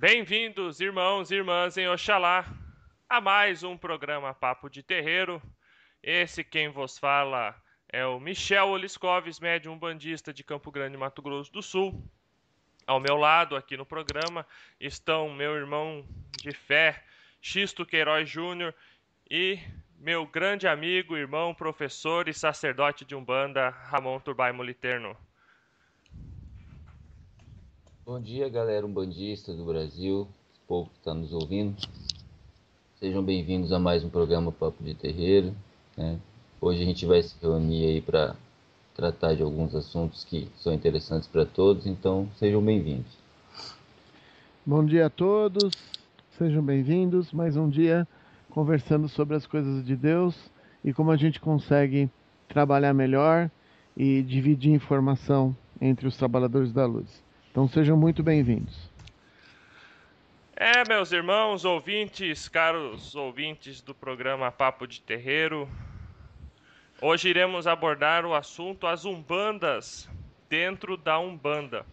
Bem-vindos, irmãos e irmãs em Oxalá, a mais um programa Papo de Terreiro. Esse quem vos fala é o Michel Oliscoves, médium umbandista de Campo Grande, Mato Grosso do Sul. Ao meu lado, aqui no programa, estão meu irmão de fé, Xisto Queiroz Júnior, e meu grande amigo, irmão, professor e sacerdote de Umbanda, Ramon Turbay Moliterno. Bom dia, galera umbandista do Brasil, esse povo que está nos ouvindo. Sejam bem-vindos a mais um programa Papo de Terreiro, né? Hoje a gente vai se reunir aí para tratar de alguns assuntos que são interessantes para todos, então sejam bem-vindos. Bom dia a todos, sejam bem-vindos. Mais um dia conversando sobre as coisas de Deus e como a gente consegue trabalhar melhor e dividir informação entre os trabalhadores da luz. Então sejam muito bem-vindos. Meus irmãos, ouvintes, caros ouvintes do programa Papo de Terreiro, hoje iremos abordar o assunto as umbandas dentro da Umbanda.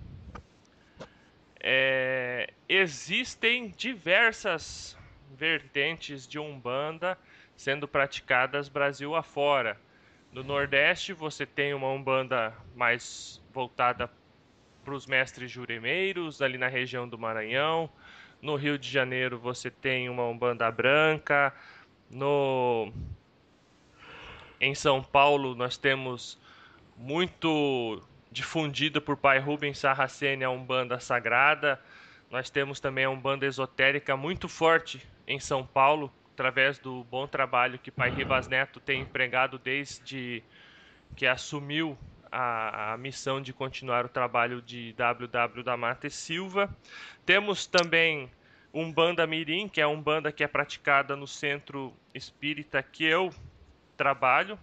Existem diversas vertentes de Umbanda sendo praticadas Brasil afora. No Nordeste você tem uma Umbanda mais voltada para os mestres juremeiros, ali na região do Maranhão. No Rio de Janeiro você tem uma Umbanda branca. Em São Paulo nós temos muito difundida por Pai Rubens Sarraceni a Umbanda Sagrada. Nós temos também a Umbanda Esotérica muito forte em São Paulo, através do bom trabalho que Pai Ribas Neto tem empregado desde que assumiu a missão de continuar o trabalho de W.W. da Mata e Silva. Temos também Umbanda Mirim, que é a Umbanda que é praticada no centro espírita que eu trabalho,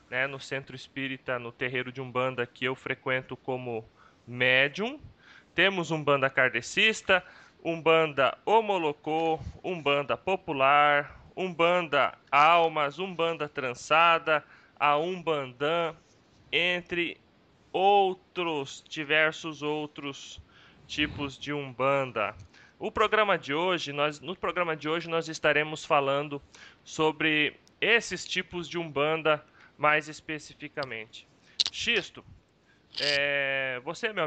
né, no centro espírita, no terreiro de Umbanda que eu frequento como médium. Temos Umbanda kardecista, Umbanda Omolocô, Umbanda popular, Umbanda almas, Umbanda trançada, a Umbandã, entre outros, diversos outros tipos de Umbanda. No programa de hoje nós estaremos falando sobre esses tipos de Umbanda mais especificamente. Xisto, você é meu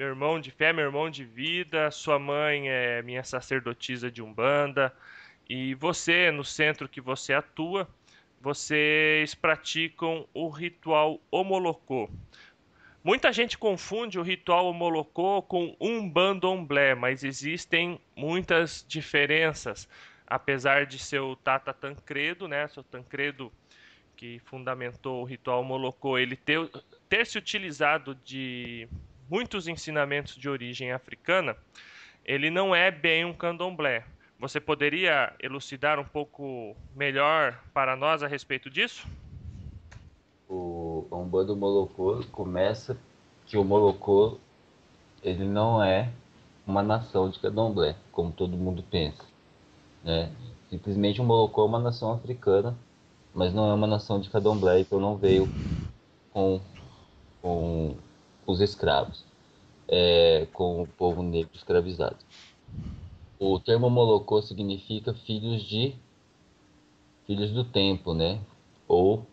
irmão de fé, meu irmão de vida, sua mãe é minha sacerdotisa de Umbanda, e você, no centro que você atua, vocês praticam o ritual Omolocô. Muita gente confunde o ritual Omolocô com Umbandomblé, mas existem muitas diferenças. Apesar de seu Tata Tancredo, né, seu Tancredo que fundamentou o ritual Molocô, ele ter se utilizado de muitos ensinamentos de origem africana, ele não é bem um candomblé. Você poderia elucidar um pouco melhor para nós a respeito disso? A Umbanda Molocô começa que o Molocô ele não é uma nação de candomblé, como todo mundo pensa, né? Simplesmente o Molocô é uma nação africana, mas não é uma nação de candomblé, então não veio com, com os escravos, com o povo negro escravizado. O termo Molocô significa filhos do tempo, né? Ou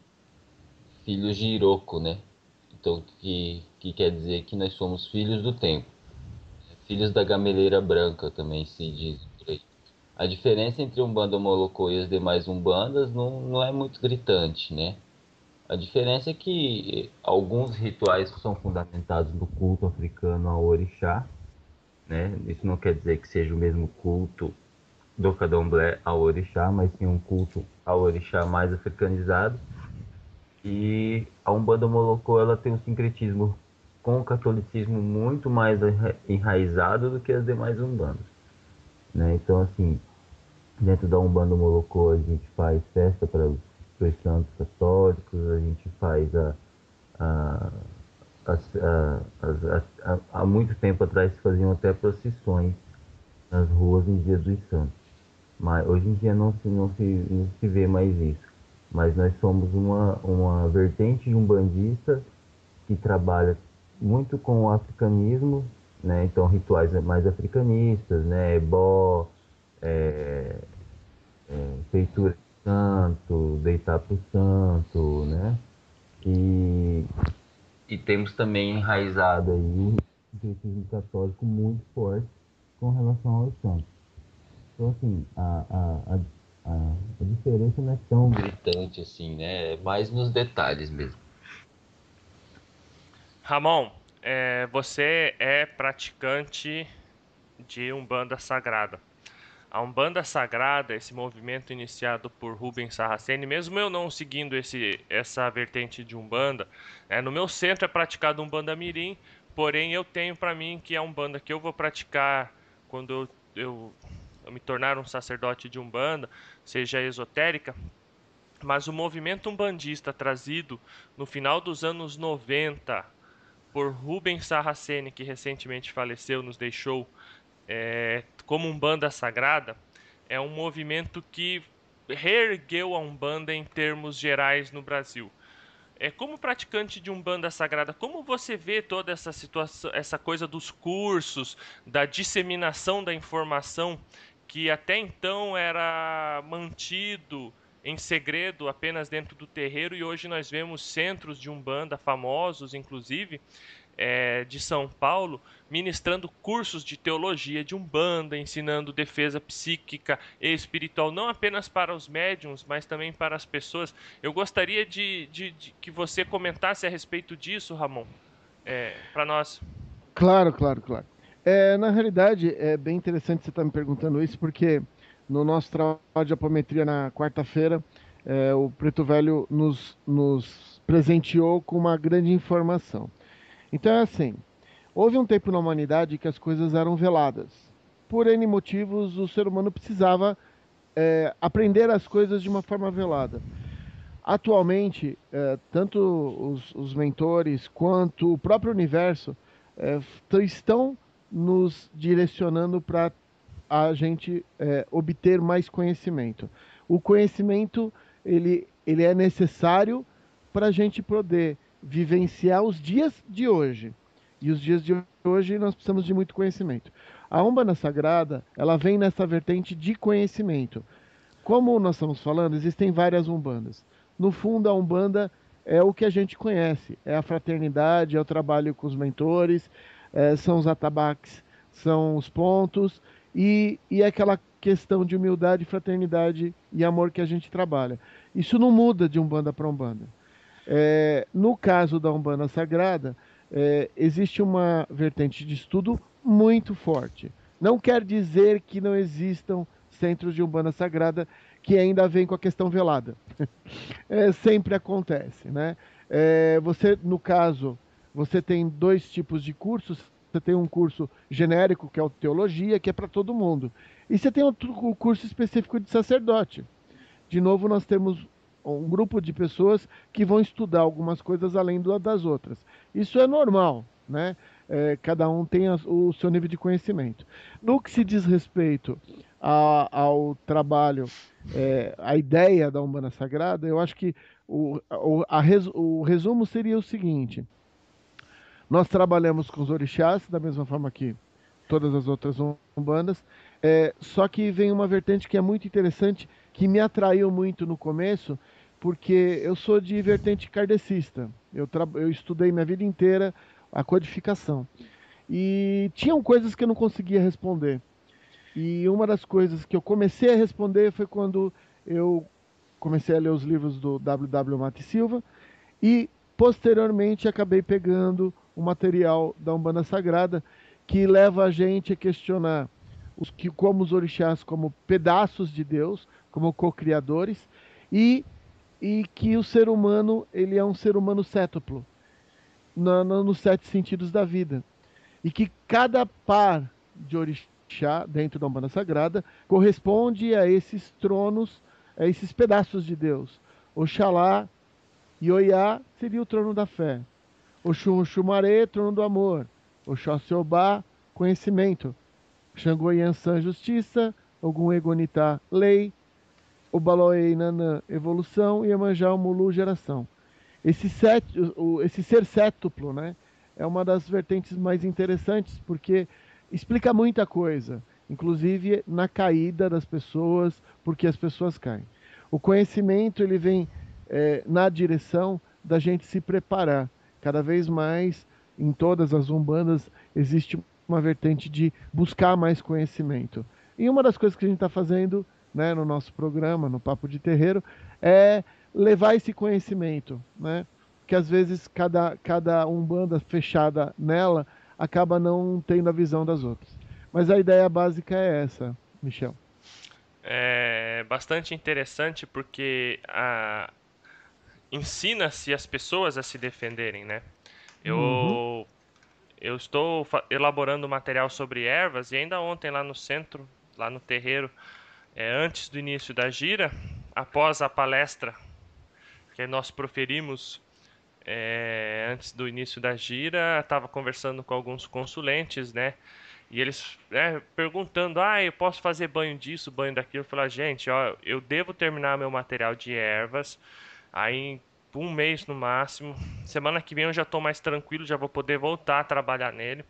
filhos de Iroko, né? Então, que quer dizer que nós somos filhos do tempo. Filhos da gameleira branca também se diz por aí. A diferença entre Umbanda Molocô e as demais Umbandas não é muito gritante, né? A diferença é que alguns rituais são fundamentados no culto africano ao orixá, né? Isso não quer dizer que seja o mesmo culto do candomblé ao orixá, mas sim um culto ao orixá mais africanizado. E a Umbanda Molocô ela tem um sincretismo com o catolicismo muito mais enraizado do que as demais Umbandas, né? Então, assim, dentro da Umbanda Molocô a gente faz festa para os santos católicos, a gente faz a, há muito tempo atrás se faziam até procissões nas ruas em Dia dos Santos. Mas hoje em dia não se vê mais isso. Mas nós somos uma vertente umbandista que trabalha muito com o africanismo né? Então rituais mais africanistas, né? Ebó, feitura de santo, deitar para o santo, né? E, e temos também enraizado aí um cristianismo católico muito forte com relação aos santos. Então, assim, a diferença não é tão gritante assim, né? É mais nos detalhes mesmo. Ramon, você é praticante de Umbanda Sagrada. A Umbanda Sagrada, esse movimento iniciado por Rubens Saraceni, mesmo eu não seguindo essa vertente de Umbanda, no meu centro é praticado Umbanda Mirim, porém eu tenho para mim que a Umbanda que eu vou praticar quando eu me tornar um sacerdote de Umbanda, seja esotérica, mas o movimento umbandista trazido no final dos anos 90 por Rubens Saraceni, que recentemente faleceu, nos deixou, como Umbanda Sagrada, é um movimento que reergueu a Umbanda em termos gerais no Brasil. Como praticante de Umbanda Sagrada, como você vê toda essa situação, essa coisa dos cursos, da disseminação da informação que até então era mantido em segredo apenas dentro do terreiro e hoje nós vemos centros de Umbanda famosos, inclusive, de São Paulo, ministrando cursos de teologia de Umbanda, ensinando defesa psíquica e espiritual, não apenas para os médiums, mas também para as pessoas. Eu gostaria de que você comentasse a respeito disso, Ramon, para nós. Claro, claro, claro. Na realidade, é bem interessante você estar me perguntando isso, porque no nosso trabalho de apometria na quarta-feira, o Preto Velho nos presenteou com uma grande informação. Então é assim, houve um tempo na humanidade que as coisas eram veladas. Por N motivos, o ser humano precisava aprender as coisas de uma forma velada. Atualmente, tanto os mentores quanto o próprio universo estão nos direcionando para a gente obter mais conhecimento. O conhecimento ele é necessário para a gente poder vivenciar os dias de hoje. E os dias de hoje nós precisamos de muito conhecimento. A Umbanda Sagrada, ela vem nessa vertente de conhecimento. Como nós estamos falando, existem várias umbandas. No fundo, a umbanda é o que a gente conhece, é a fraternidade, é o trabalho com os mentores, são os atabaques, são os pontos e aquela questão de humildade, fraternidade e amor que a gente trabalha. Isso não muda de umbanda para umbanda. No caso da Umbanda Sagrada, existe uma vertente de estudo muito forte. Não quer dizer que não existam centros de Umbanda Sagrada que ainda vêm com a questão velada. Sempre acontece, né? Você, no caso, você tem dois tipos de cursos. Você tem um curso genérico, que é o Teologia, que é para todo mundo. E você tem outro curso específico de sacerdote. De novo, nós temos um grupo de pessoas que vão estudar algumas coisas além das outras. Isso é normal, né? Cada um tem o seu nível de conhecimento. No que se diz respeito ao trabalho, a ideia da Umbanda Sagrada, eu acho que o resumo seria o seguinte: nós trabalhamos com os orixás, da mesma forma que todas as outras umbandas, só que vem uma vertente que é muito interessante, que me atraiu muito no começo, porque eu sou de vertente kardecista. Eu estudei minha vida inteira a codificação. E tinham coisas que eu não conseguia responder. E uma das coisas que eu comecei a responder foi quando eu comecei a ler os livros do W. Mate Silva e posteriormente acabei pegando o material da Umbanda Sagrada, que leva a gente a questionar como os orixás como pedaços de Deus, como co-criadores, e, e que o ser humano ele é um ser humano cétuplo, nos sete sentidos da vida. E que cada par de orixá dentro da Umbanda Sagrada corresponde a esses tronos, a esses pedaços de Deus. Oxalá e Oiá seria o trono da fé. Oxum Xumaré, trono do amor. Oxósseobá, conhecimento. Xangô Yansan, justiça. Ogum Egonitá, lei. Obaloei Nanã, evolução. E Iemanjá Mulu, geração. Esse ser cétuplo, né? é uma das vertentes mais interessantes, porque explica muita coisa, inclusive na caída das pessoas, porque as pessoas caem. O conhecimento ele vem na direção da gente se preparar. Cada vez mais, em todas as umbandas, existe uma vertente de buscar mais conhecimento. E uma das coisas que a gente está fazendo, né, no nosso programa, no Papo de Terreiro, é levar esse conhecimento, né? Que às vezes cada umbanda fechada nela acaba não tendo a visão das outras. Mas a ideia básica é essa, Michel. É bastante interessante porque ensina-se as pessoas a se defenderem, né? Uhum. Eu estou elaborando material sobre ervas e ainda ontem lá no centro, lá no terreiro, antes do início da gira, após a palestra que nós proferimos antes do início da gira, estava conversando com alguns consulentes, né? E eles perguntando, eu posso fazer banho disso, banho daquilo? Eu falei, gente, ó, eu devo terminar meu material de ervas, aí um mês no máximo. Semana que vem eu já estou mais tranquilo, já vou poder voltar a trabalhar nele.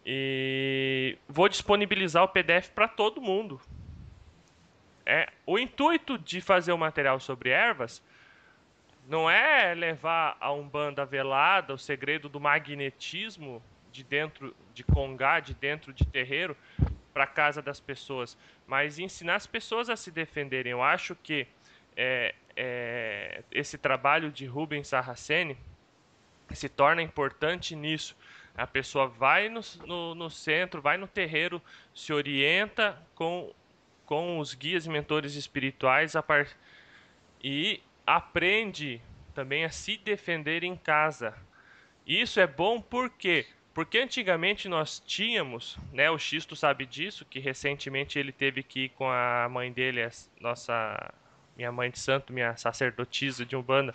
E vou disponibilizar o PDF para todo mundo. O intuito de fazer o material sobre ervas não é levar a Umbanda velada, o segredo do magnetismo de dentro de Congá, de dentro de terreiro, para casa das pessoas, mas ensinar as pessoas a se defenderem. Eu acho que esse trabalho de Rubens Saraceni se torna importante nisso. A pessoa vai no centro, vai no terreiro, se orienta com os guias e mentores espirituais e aprende também a se defender em casa. Isso é bom por quê? Porque antigamente nós tínhamos, né, o Xisto sabe disso, que recentemente ele teve que ir com a mãe dele, minha mãe de santo, minha sacerdotisa de Umbanda,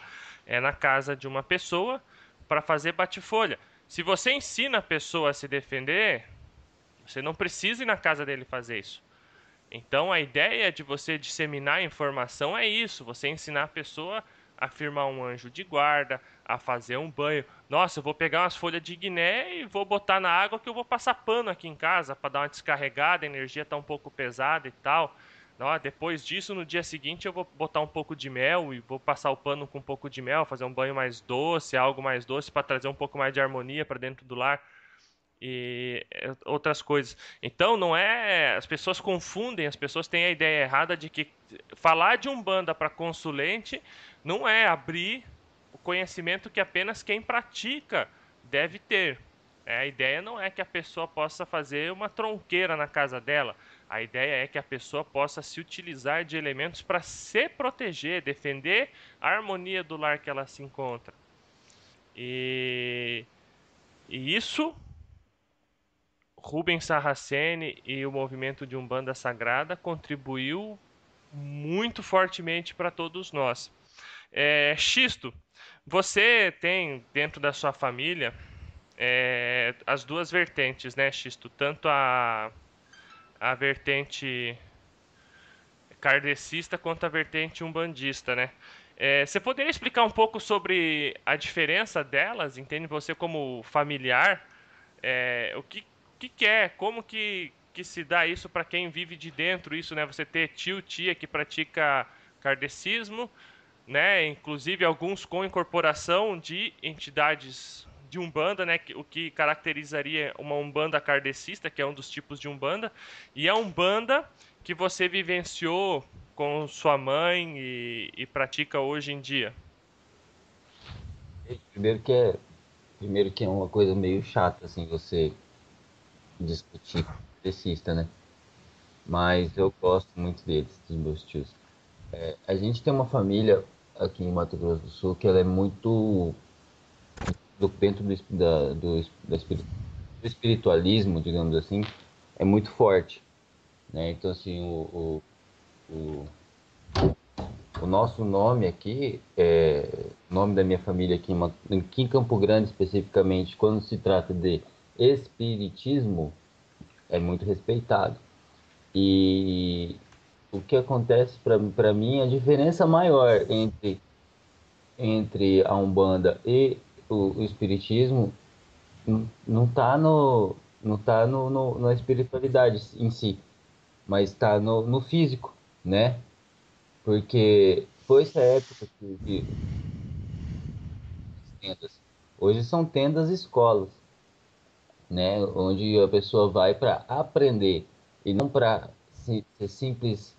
na casa de uma pessoa para fazer bate-folha. Se você ensina a pessoa a se defender, você não precisa ir na casa dele fazer isso. Então a ideia de você disseminar informação é isso, você ensinar a pessoa a firmar um anjo de guarda, a fazer um banho. Nossa, eu vou pegar umas folhas de guiné e vou botar na água que eu vou passar pano aqui em casa para dar uma descarregada, a energia está um pouco pesada e tal. Depois disso, no dia seguinte, eu vou botar um pouco de mel e vou passar o pano com um pouco de mel, fazer um banho mais doce, algo mais doce para trazer um pouco mais de harmonia para dentro do lar e outras coisas. Então, não é. As pessoas confundem, as pessoas têm a ideia errada de que falar de Umbanda para consulente não é abrir o conhecimento que apenas quem pratica deve ter. A ideia não é que a pessoa possa fazer uma tronqueira na casa dela. A ideia é que a pessoa possa se utilizar de elementos para se proteger, defender a harmonia do lar que ela se encontra. E isso Rubens Saraceni e o movimento de Umbanda Sagrada contribuiu muito fortemente para todos nós. Xisto, você tem dentro da sua família as duas vertentes, né, Xisto? Tanto a vertente kardecista quanto a vertente umbandista, né? Você poderia explicar um pouco sobre a diferença delas? Entende você como familiar? O que é? Como que se dá isso para quem vive de dentro? Isso, né? Você ter tio, tia que pratica kardecismo, né? Inclusive alguns com incorporação de entidades de Umbanda, né? O que caracterizaria uma Umbanda kardecista, que é um dos tipos de Umbanda, e a Umbanda que você vivenciou com sua mãe e pratica hoje em dia. Primeiro que é uma coisa meio chata, assim, você discutir com o kardecista, né? Mas eu gosto muito deles, dos meus tios. A gente tem uma família aqui em Mato Grosso do Sul que ela é muito dentro do espiritualismo, digamos assim, é muito forte, né? Então, assim, o, o nosso nome aqui, o nome da minha família aqui em Campo Grande especificamente, quando se trata de espiritismo, é muito respeitado. E o que acontece para mim, a diferença maior entre a Umbanda e o Espiritismo não tá no, não tá na espiritualidade em si, mas tá no físico, né? Porque foi essa época que tendas. Hoje são tendas escolas, né? Onde a pessoa vai para aprender e não para ser simples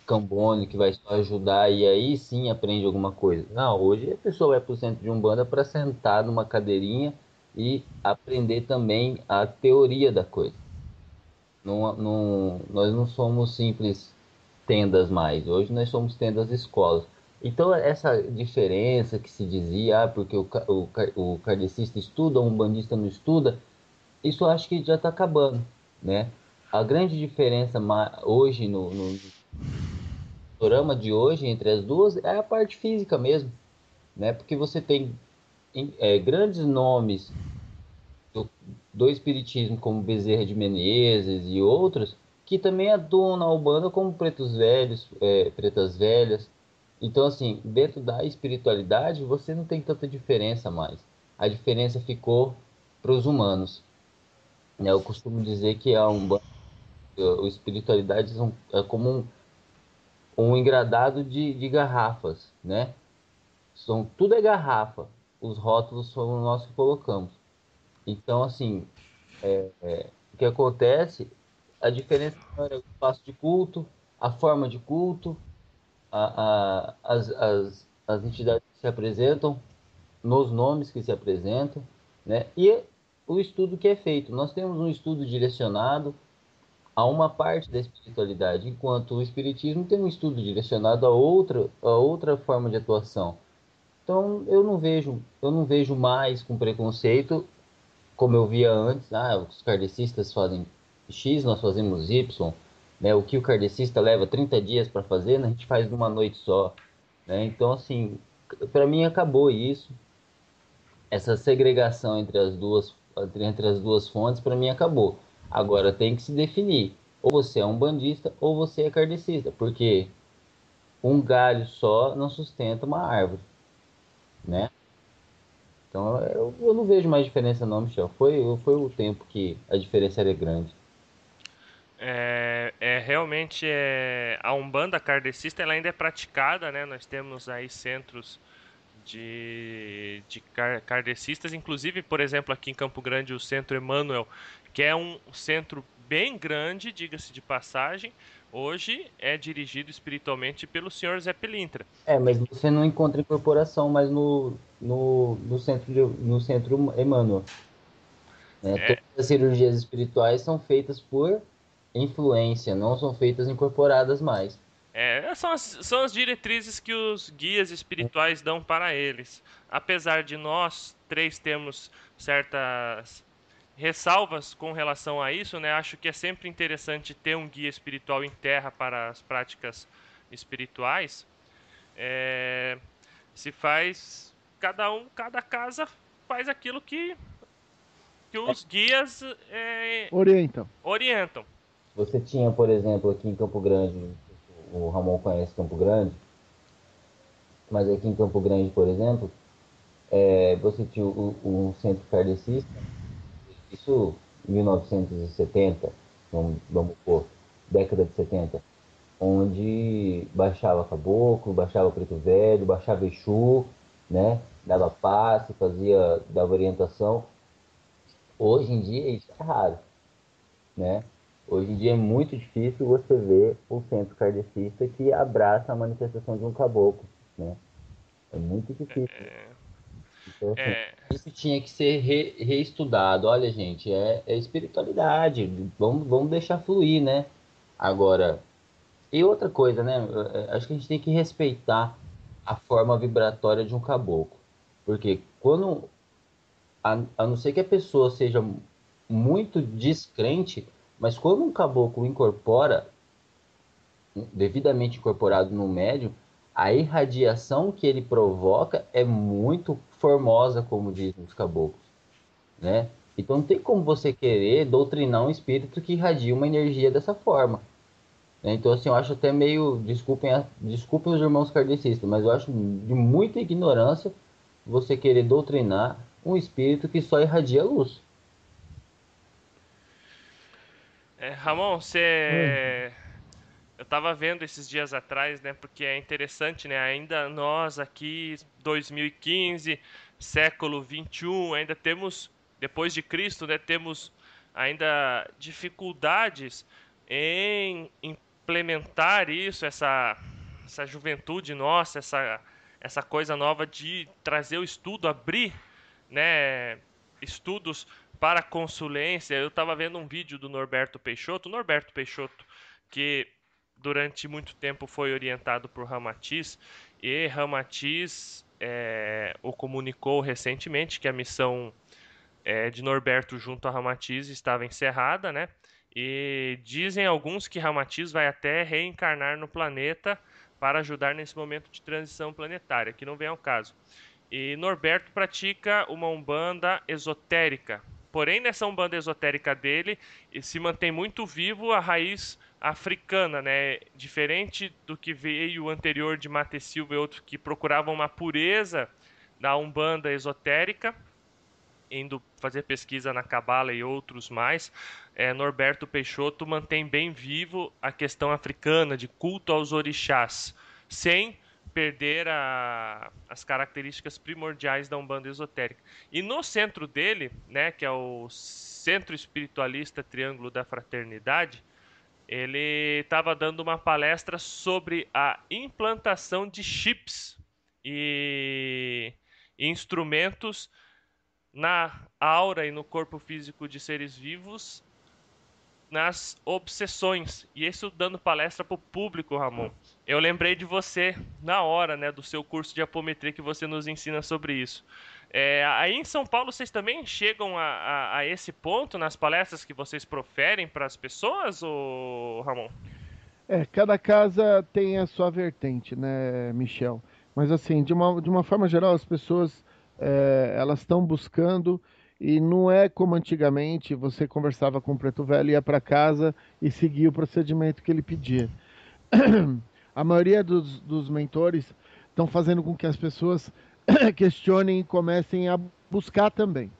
cambone que vai só ajudar e aí sim aprende alguma coisa. Não, hoje a pessoa vai para o centro de Umbanda para sentar numa cadeirinha e aprender também a teoria da coisa. Nós não somos simples tendas mais. Hoje nós somos tendas escolas. Então, essa diferença que se dizia, porque o kardecista estuda, o umbandista não estuda, isso eu acho que já está acabando, né? A grande diferença hoje, no panorama de hoje, entre as duas, é a parte física mesmo, né? Porque você tem grandes nomes do, do espiritismo, como Bezerra de Menezes e outros, que também atuam na Umbanda como pretos velhos, pretas velhas. Então, assim, dentro da espiritualidade, você não tem tanta diferença mais. A diferença ficou para os humanos, né? Eu costumo dizer que a Umbanda, a espiritualidade é como um engradado de garrafas, né? Tudo é garrafa. Os rótulos somos nós que colocamos. Então, assim, o que acontece, a diferença é o espaço de culto, a forma de culto, as entidades que se apresentam, nos nomes que se apresentam, né? E o estudo que é feito. Nós temos um estudo direcionado a uma parte da espiritualidade, enquanto o espiritismo tem um estudo direcionado a outra forma de atuação. Então, eu não vejo mais com preconceito como eu via antes, os kardecistas fazem X, nós fazemos Y, né? O que o kardecista leva 30 dias para fazer, né, a gente faz numa noite só, né? Então, assim, para mim acabou isso. Essa segregação entre as duas fontes, para mim acabou. Agora tem que se definir. Ou você é um bandista ou você é kardecista, porque um galho só não sustenta uma árvore, né? Então eu não vejo mais diferença não, Michel. Foi o tempo que a diferença era grande. Realmente a Umbanda kardecista ela ainda é praticada, né? Nós temos aí centros de kardecistas, inclusive, por exemplo, aqui em Campo Grande, o Centro Emmanuel, que é um centro bem grande, diga-se de passagem, hoje é dirigido espiritualmente pelo senhor Zé Pilintra. Mas você não encontra incorporação mais no centro Emmanuel, né? Todas as cirurgias espirituais são feitas por influência, não são feitas incorporadas mais. São as diretrizes que os guias espirituais dão para eles. Apesar de nós três termos certas ressalvas com relação a isso, né? Acho que é sempre interessante ter um guia espiritual em terra para as práticas espirituais. É, se faz cada casa faz aquilo que os guias Orientam. orientam. Você tinha, por exemplo, aqui em Campo Grande, o Ramon conhece Campo Grande, mas aqui em Campo Grande, por exemplo, você tinha um centro kardecista, isso em 1970, vamos pôr, década de 70, onde baixava caboclo, baixava preto velho, baixava Exu, né? Dava passe, dava orientação. Hoje em dia isso é raro, né? Hoje em dia é muito difícil você ver um centro kardecista que abraça a manifestação de um caboclo, né? É muito difícil. Então, assim, É, isso tinha que ser reestudado. Olha, gente, é espiritualidade. Vamos deixar fluir, né? Agora, e outra coisa, né? Acho que a gente tem que respeitar a forma vibratória de um caboclo. Porque a não ser que a pessoa seja muito descrente, mas quando um caboclo incorpora, devidamente incorporado no médium, a irradiação que ele provoca é muito formosa, como dizem os caboclos, né? Então não tem como você querer doutrinar um espírito que irradia uma energia dessa forma, né? Então, assim, eu acho até meio, desculpem os irmãos kardecistas, mas eu acho de muita ignorância você querer doutrinar um espírito que só irradia luz. Ramon, Oi. eu estava vendo esses dias atrás, né? Porque é interessante, né? Ainda nós aqui, 2015, século 21, ainda temos, depois de Cristo, né? Temos ainda dificuldades em implementar isso, essa juventude nossa, essa coisa nova de trazer o estudo, abrir, né? Estudos para consulência. Eu estava vendo um vídeo do Norberto Peixoto, que durante muito tempo foi orientado por Ramatiz, e Ramatiz o comunicou recentemente que a missão de Norberto junto a Ramatiz estava encerrada, né? E dizem alguns que Ramatiz vai até reencarnar no planeta para ajudar nesse momento de transição planetária, que não vem ao caso. E Norberto pratica uma umbanda esotérica. Porém, nessa umbanda esotérica dele, se mantém muito vivo a raiz africana, né? Diferente do que veio o anterior de Mate Silva e outros que procuravam uma pureza da umbanda esotérica, indo fazer pesquisa na Cabala e outros mais, Norberto Peixoto mantém bem vivo a questão africana de culto aos orixás, sem perder as características primordiais da Umbanda esotérica. E no centro dele, né, que é o Centro Espiritualista Triângulo da Fraternidade, ele estava dando uma palestra sobre a implantação de chips e instrumentos na aura e no corpo físico de seres vivos, nas obsessões. E isso dando palestra para o público, Ramon. Eu lembrei de você na hora, né, do seu curso de apometria que você nos ensina sobre isso. Aí em São Paulo vocês também chegam a esse ponto nas palestras que vocês proferem para as pessoas, ou Ramon? Cada casa tem a sua vertente, né, Michel? Mas assim, de uma forma geral, as pessoas elas estão buscando e não é como antigamente você conversava com o preto velho, ia para casa e seguia o procedimento que ele pedia. A maioria dos mentores estão fazendo com que as pessoas questionem e comecem a buscar também.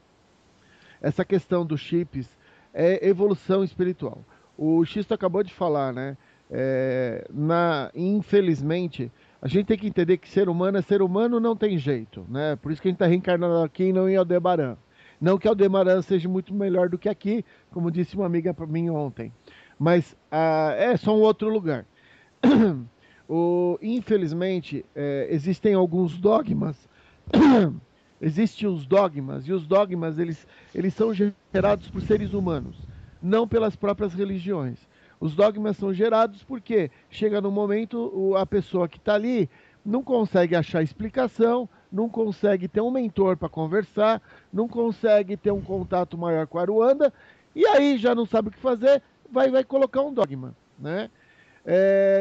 Essa questão dos chips é evolução espiritual. O Xisto acabou de falar, né? Infelizmente, a gente tem que entender que ser humano é ser humano, não tem jeito, né? Por isso que a gente está reencarnando aqui e não em Aldebaran. Não que Aldebaran seja muito melhor do que aqui, como disse uma amiga para mim ontem, mas é só um outro lugar. Infelizmente, existem alguns dogmas. Existem os dogmas, e os dogmas eles são gerados por seres humanos, não pelas próprias religiões. Os dogmas são gerados porque chega no momento a pessoa que está ali não consegue achar explicação, não consegue ter um mentor para conversar, não consegue ter um contato maior com a Aruanda, e aí já não sabe o que fazer, vai colocar um dogma, né?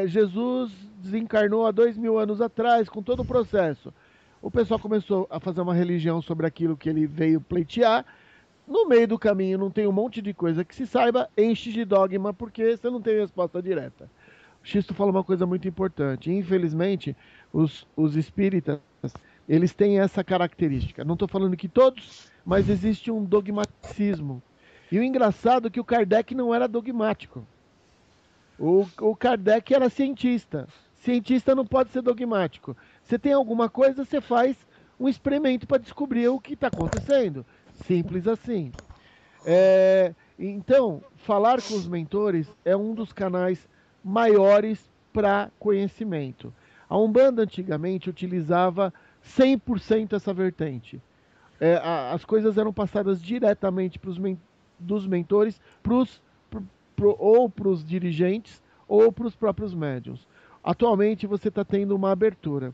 Jesus desencarnou há 2000 anos atrás, com todo o processo. O pessoal começou a fazer uma religião sobre aquilo que ele veio pleitear. No meio do caminho não tem um monte de coisa que se saiba, enche de dogma porque você não tem resposta direta. O Xisto fala uma coisa muito importante. Infelizmente, os espíritas, eles têm essa característica. Não estou falando que todos, mas existe um dogmatismo. E o engraçado é que o Kardec não era dogmático. O Kardec era cientista. Cientista não pode ser dogmático. Você tem alguma coisa, você faz um experimento para descobrir o que está acontecendo. Simples assim. Então, falar com os mentores é um dos canais maiores para conhecimento. A Umbanda antigamente utilizava 100% essa vertente. As coisas eram passadas diretamente dos mentores ou para os dirigentes ou para os próprios médiuns. Atualmente você está tendo uma abertura.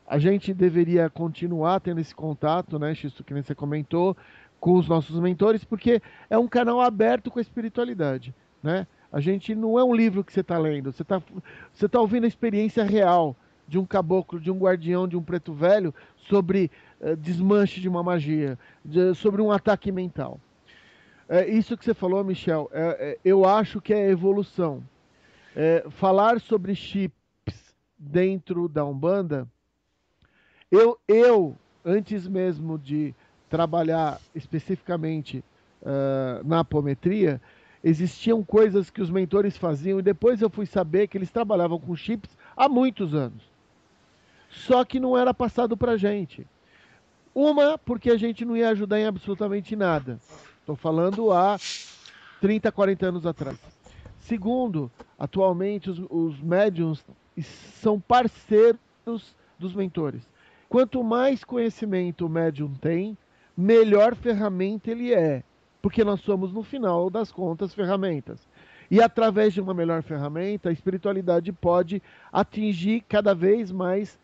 A gente deveria continuar tendo esse contato, né, Xisto, que nem você comentou, com os nossos mentores, porque é um canal aberto com a espiritualidade, né? A gente não é um livro que você está lendo, você tá ouvindo a experiência real de um caboclo, de um guardião, de um preto velho, sobre desmanche de uma magia, sobre um ataque mental. Isso que você falou, Michel, eu acho que é evolução. Falar sobre chips dentro da Umbanda, eu antes mesmo de trabalhar especificamente na apometria, existiam coisas que os mentores faziam e depois eu fui saber que eles trabalhavam com chips há muitos anos. Só que não era passado para a gente. Uma, porque a gente não ia ajudar em absolutamente nada. Estou falando há 30, 40 anos atrás. Segundo, atualmente os médiums são parceiros dos mentores. Quanto mais conhecimento o médium tem, melhor ferramenta ele é. Porque nós somos, no final das contas, ferramentas. E através de uma melhor ferramenta, a espiritualidade pode atingir cada vez mais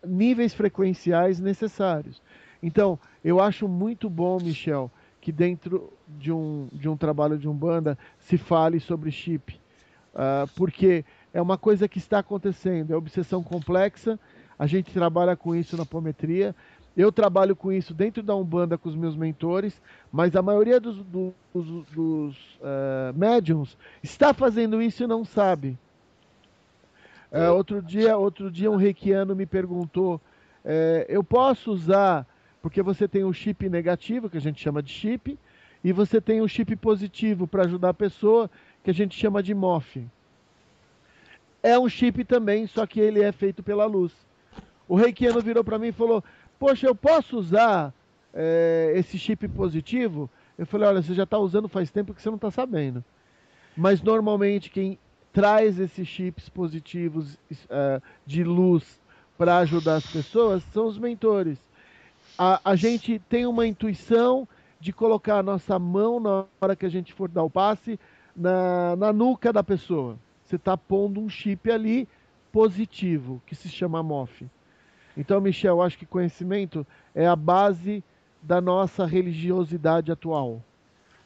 níveis frequenciais necessários. Então, eu acho muito bom, Michel, que dentro de um trabalho de Umbanda se fale sobre chip. Porque é uma coisa que está acontecendo, é obsessão complexa, a gente trabalha com isso na apometria, eu trabalho com isso dentro da Umbanda com os meus mentores, mas a maioria dos médiums está fazendo isso e não sabe. Outro dia um reikiano me perguntou, eu posso usar, porque você tem um chip negativo, que a gente chama de chip, e você tem um chip positivo para ajudar a pessoa, que a gente chama de MOF. É um chip também, só que ele é feito pela luz. O reikiano virou para mim e falou, poxa, eu posso usar esse chip positivo? Eu falei, olha, você já está usando faz tempo que você não está sabendo. Mas normalmente quem traz esses chips positivos de luz para ajudar as pessoas são os mentores. A gente tem uma intuição de colocar a nossa mão na hora que a gente for dar o passe na nuca da pessoa. Você está pondo um chip ali positivo, que se chama MOF. Então, Michel, eu acho que conhecimento é a base da nossa religiosidade atual.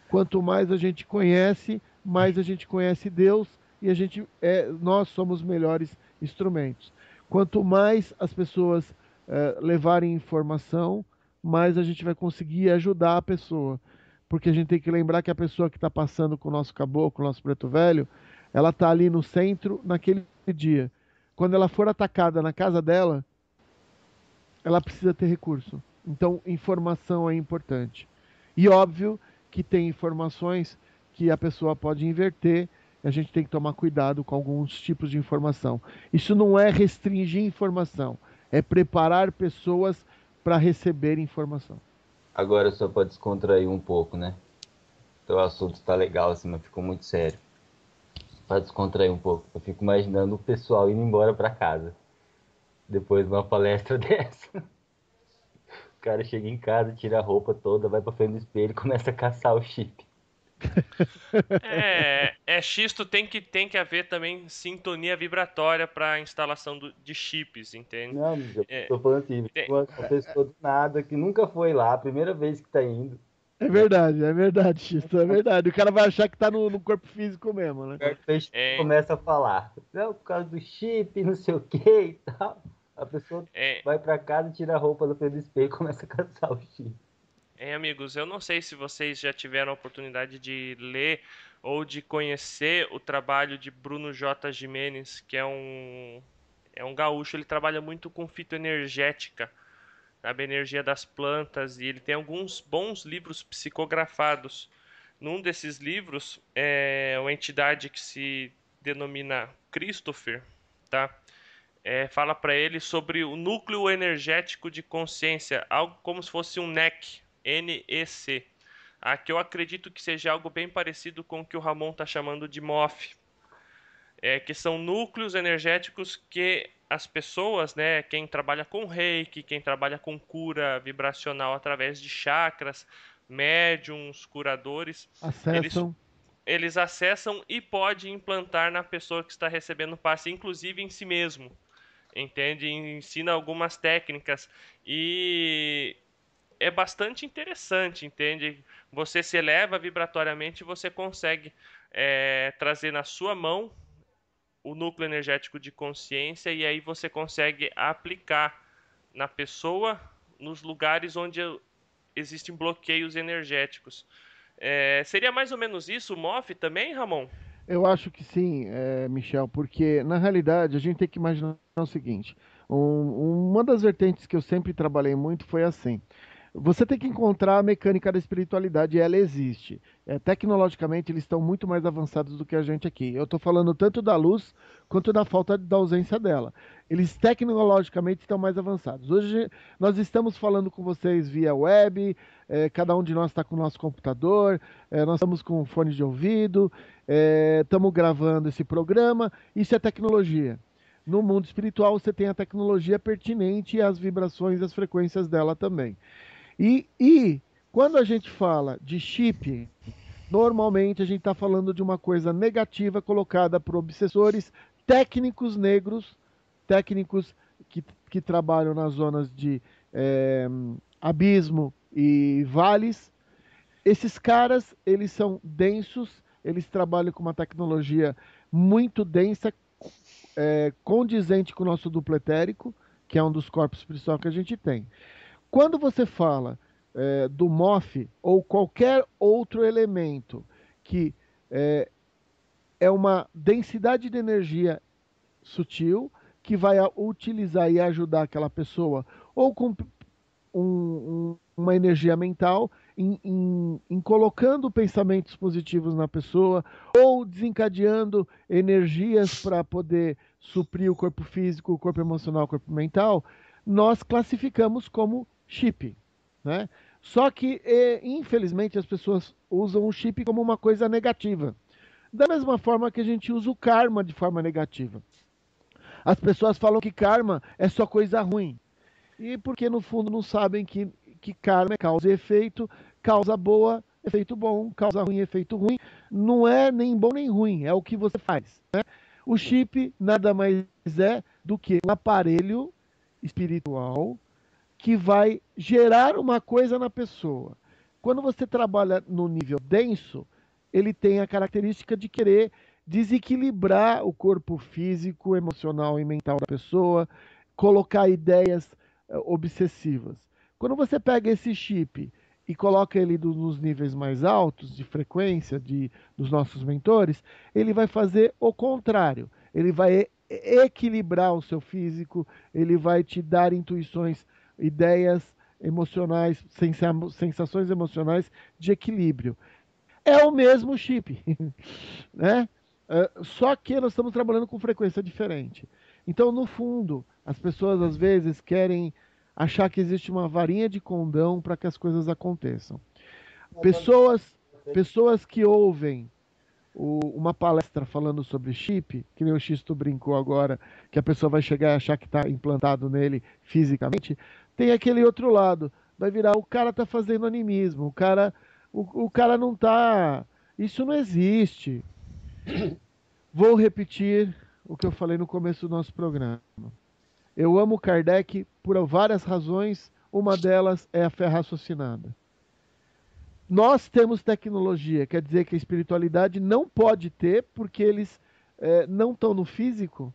Quanto mais a gente conhece, mais a gente conhece Deus e nós somos melhores instrumentos. Quanto mais as pessoas levarem informação, mais a gente vai conseguir ajudar a pessoa. Porque a gente tem que lembrar que a pessoa que está passando com o nosso caboclo, o nosso preto velho, ela está ali no centro naquele dia. Quando ela for atacada na casa dela, ela precisa ter recurso. Então, informação é importante. E óbvio que tem informações que a pessoa pode inverter, e a gente tem que tomar cuidado com alguns tipos de informação. Isso não é restringir informação, é preparar pessoas para receber informação. Agora só para descontrair um pouco, né? Então o assunto está legal, assim, mas ficou muito sério. Para descontrair um pouco, eu fico imaginando o pessoal indo embora para casa depois de uma palestra dessa. O cara chega em casa, tira a roupa toda, vai para frente do espelho e começa a caçar o chip. Xisto tem que haver também sintonia vibratória para instalação de chips, entende? Não, eu tô falando assim, uma pessoa do nada que nunca foi lá, a primeira vez que tá indo. É verdade, Xisto, é verdade. O cara vai achar que tá no corpo físico mesmo, né? Começa a falar, não, por causa do chip, não sei o que e tal. A pessoa vai para casa, tira a roupa do espelho e começa a caçar o chip. Amigos, eu não sei se vocês já tiveram a oportunidade de ler ou de conhecer o trabalho de Bruno J. Gimenez, que é um gaúcho. Ele trabalha muito com fitoenergética, sabe, a energia das plantas, e ele tem alguns bons livros psicografados. Num desses livros, uma entidade que se denomina Christopher, tá? Fala para ele sobre o núcleo energético de consciência, algo como se fosse um NEC, NEC, que eu acredito que seja algo bem parecido com o que o Ramon está chamando de MOF, que são núcleos energéticos que as pessoas, né, quem trabalha com reiki, quem trabalha com cura vibracional através de chakras, médiums, curadores, eles acessam e podem implantar na pessoa que está recebendo o passe, inclusive em si mesmo, entende? Ensina algumas técnicas e é bastante interessante, entende? Você se eleva vibratoriamente e você consegue trazer na sua mão o núcleo energético de consciência, e aí você consegue aplicar na pessoa nos lugares onde existem bloqueios energéticos. Seria mais ou menos isso o MOF também, Ramon? Eu acho que sim, Michel, porque na realidade a gente tem que imaginar o seguinte: Uma das vertentes que eu sempre trabalhei muito foi assim. Você tem que encontrar a mecânica da espiritualidade e ela existe. Tecnologicamente, eles estão muito mais avançados do que a gente aqui. Eu estou falando tanto da luz quanto da falta da ausência dela. Eles tecnologicamente estão mais avançados. Hoje nós estamos falando com vocês via web, cada um de nós está com o nosso computador, nós estamos com fone de ouvido, estamos gravando esse programa. Isso é tecnologia. No mundo espiritual, você tem a tecnologia pertinente e as vibrações e as frequências dela também. E quando a gente fala de chip, normalmente a gente está falando de uma coisa negativa colocada por obsessores técnicos negros, técnicos que trabalham nas zonas de abismo e vales. Esses caras, eles são densos, eles trabalham com uma tecnologia muito densa, condizente com o nosso duplo etérico, que é um dos corpos espirituais que a gente tem. Quando você fala do MOF ou qualquer outro elemento que é uma densidade de energia sutil que vai utilizar e ajudar aquela pessoa ou com uma energia mental em colocando pensamentos positivos na pessoa ou desencadeando energias para poder suprir o corpo físico, o corpo emocional, o corpo mental, nós classificamos como chip, né? Só que, infelizmente, as pessoas usam o chip como uma coisa negativa. Da mesma forma que a gente usa o karma de forma negativa. As pessoas falam que karma é só coisa ruim. E porque, no fundo, não sabem que karma é causa e efeito, causa boa, efeito bom, causa ruim, efeito ruim. Não é nem bom nem ruim, é o que você faz, né? O chip nada mais é do que um aparelho espiritual que vai gerar uma coisa na pessoa. Quando você trabalha no nível denso, ele tem a característica de querer desequilibrar o corpo físico, emocional e mental da pessoa, colocar ideias obsessivas. Quando você pega esse chip e coloca ele nos níveis mais altos de frequência dos nossos mentores, ele vai fazer o contrário. Ele vai equilibrar o seu físico, ele vai te dar intuições, ideias emocionais, sensações emocionais de equilíbrio. É o mesmo chip, né? Só que nós estamos trabalhando com frequência diferente. Então, no fundo, as pessoas às vezes querem achar que existe uma varinha de condão para que as coisas aconteçam. Pessoas que ouvem uma palestra falando sobre chip, que nem o Xisto brincou agora, que a pessoa vai chegar e achar que está implantado nele fisicamente, tem aquele outro lado. Vai virar, o cara está fazendo animismo, o cara não está... Isso não existe. Vou repetir o que eu falei no começo do nosso programa. Eu amo Kardec por várias razões, uma delas é a fé raciocinada. Nós temos tecnologia, quer dizer que a espiritualidade não pode ter, porque eles não estão no físico.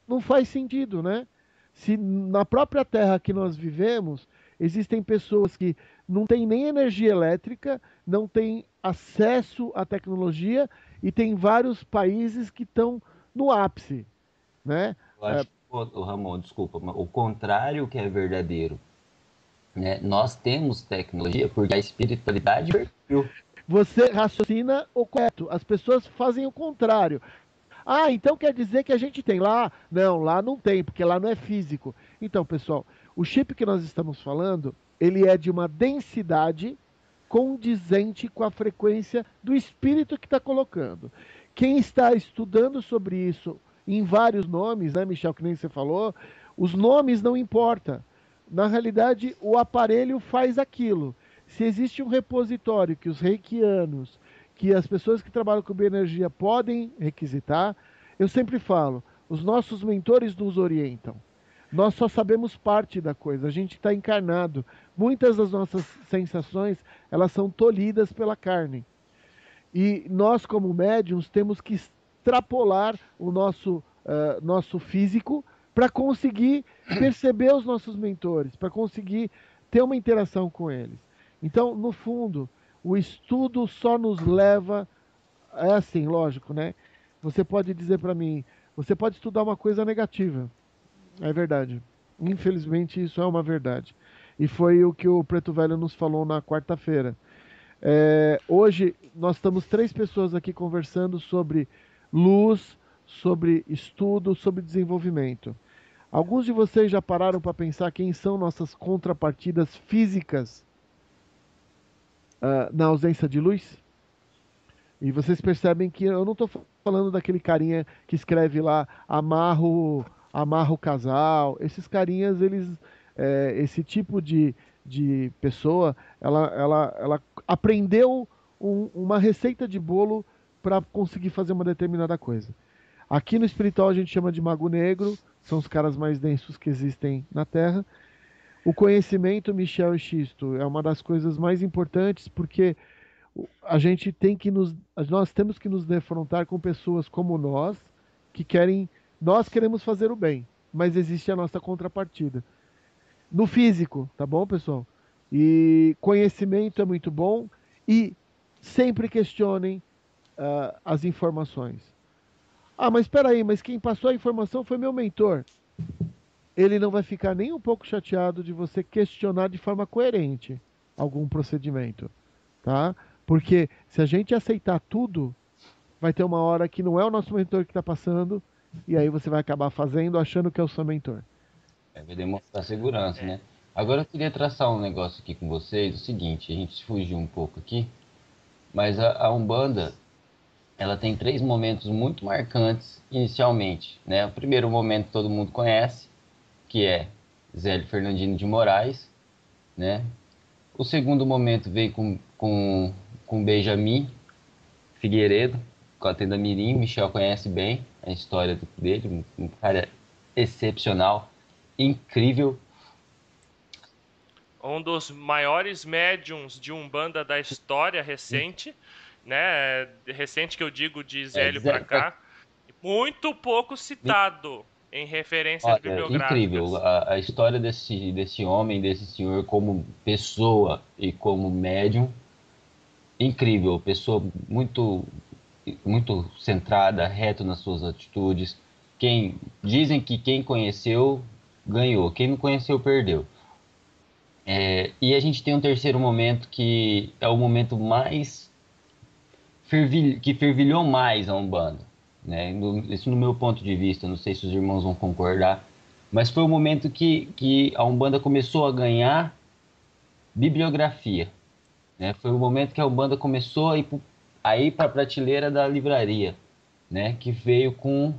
Não faz sentido, né? Se na própria Terra que nós vivemos, existem pessoas que não têm nem energia elétrica, não têm acesso à tecnologia, e tem vários países que estão no ápice, né? Eu acho que, Ramon, desculpa, mas o contrário que é verdadeiro. Né? Nós temos tecnologia porque a espiritualidade permitiu. Você raciocina o correto, as pessoas fazem o contrário. Ah, então quer dizer que a gente tem lá? Não, lá não tem, porque lá não é físico. Então, pessoal, o chip que nós estamos falando, ele é de uma densidade condizente com a frequência do espírito que está colocando. Quem está estudando sobre isso em vários nomes, né, Michel, que nem você falou, os nomes não importam. Na realidade, o aparelho faz aquilo. Se existe um repositório que os reikianos, que as pessoas que trabalham com bioenergia podem requisitar, eu sempre falo, os nossos mentores nos orientam. Nós só sabemos parte da coisa, a gente está encarnado. Muitas das nossas sensações, elas são tolhidas pela carne. E nós, como médiums, temos que extrapolar o nosso físico para conseguir perceber os nossos mentores, para conseguir ter uma interação com eles. Então, no fundo, o estudo só nos leva... É assim, lógico, né? Você pode dizer para mim, você pode estudar uma coisa negativa. É verdade. Infelizmente, isso é uma verdade. E foi o que o Preto Velho nos falou na quarta-feira. Hoje, nós estamos três pessoas aqui conversando sobre luz, sobre estudo, sobre desenvolvimento. Alguns de vocês já pararam para pensar quem são nossas contrapartidas físicas, na ausência de luz? E vocês percebem que eu não estou falando daquele carinha que escreve lá amarro o casal. Esses carinhas, esse tipo de pessoa, ela aprendeu uma receita de bolo para conseguir fazer uma determinada coisa. Aqui no espiritual a gente chama de mago negro, são os caras mais densos que existem na Terra. O conhecimento, Michel e Xisto, é uma das coisas mais importantes porque a gente tem que nós temos que nos defrontar com pessoas como nós que nós queremos fazer o bem, mas existe a nossa contrapartida. No físico, tá bom, pessoal? E conhecimento é muito bom e sempre questionem as informações. Ah, mas espera aí, mas quem passou a informação foi meu mentor. Ele não vai ficar nem um pouco chateado de você questionar de forma coerente algum procedimento, tá? Porque se a gente aceitar tudo, vai ter uma hora que não é o nosso mentor que está passando, e aí você vai acabar fazendo achando que é o seu mentor. Vai demonstrar segurança, É. né? Agora eu queria traçar um negócio aqui com vocês, o seguinte, a gente fugiu um pouco aqui, mas a Umbanda, ela tem três momentos muito marcantes inicialmente, né? O primeiro momento todo mundo conhece, que é Zélio Fernandino de Moraes, né? O segundo momento veio com Benjamin Figueiredo, com a Tenda Mirim. Michel conhece bem a história dele, um cara excepcional, incrível. Um dos maiores médiums de Umbanda da história recente, né? Recente que eu digo de É, Zélio para cá, muito pouco citado em referências olha, incrível bibliográficas. a história desse homem, desse senhor, como pessoa e como médium. Incrível, pessoa muito centrada, reto nas suas atitudes. Dizem que quem conheceu ganhou, quem não conheceu perdeu. E a gente tem um terceiro momento que é o momento mais que fervilhou mais a Umbanda, né? Isso no meu ponto de vista, não sei se os irmãos vão concordar, mas foi o momento que a Umbanda começou a ganhar bibliografia, né? Foi o momento que a Umbanda começou a ir para a prateleira da livraria, né? Que veio com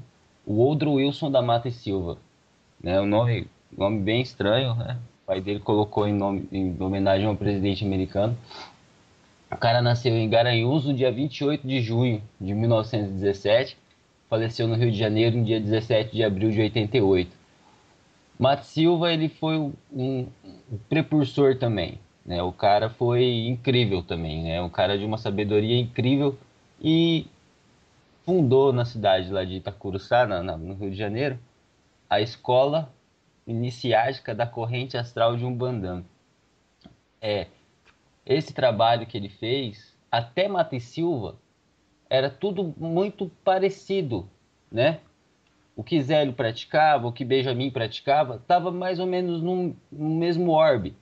o Woodrow Wilson da Mata e Silva, né? Um nome bem estranho, né? O pai dele colocou em homenagem ao presidente americano. O cara nasceu em Garanhuns no dia 28 de junho de 1917, faleceu no Rio de Janeiro no dia 17 de abril de 88. Mato Silva, ele foi um precursor também, né? O cara foi incrível também, né? Um cara de uma sabedoria incrível e fundou na cidade lá de Itacuruçá, no Rio de Janeiro, a escola iniciática da corrente astral de Umbanda. Esse trabalho que ele fez, até Mata e Silva, era tudo muito parecido, né? O que Zélio praticava, o que Benjamin praticava, estava mais ou menos no mesmo orbe.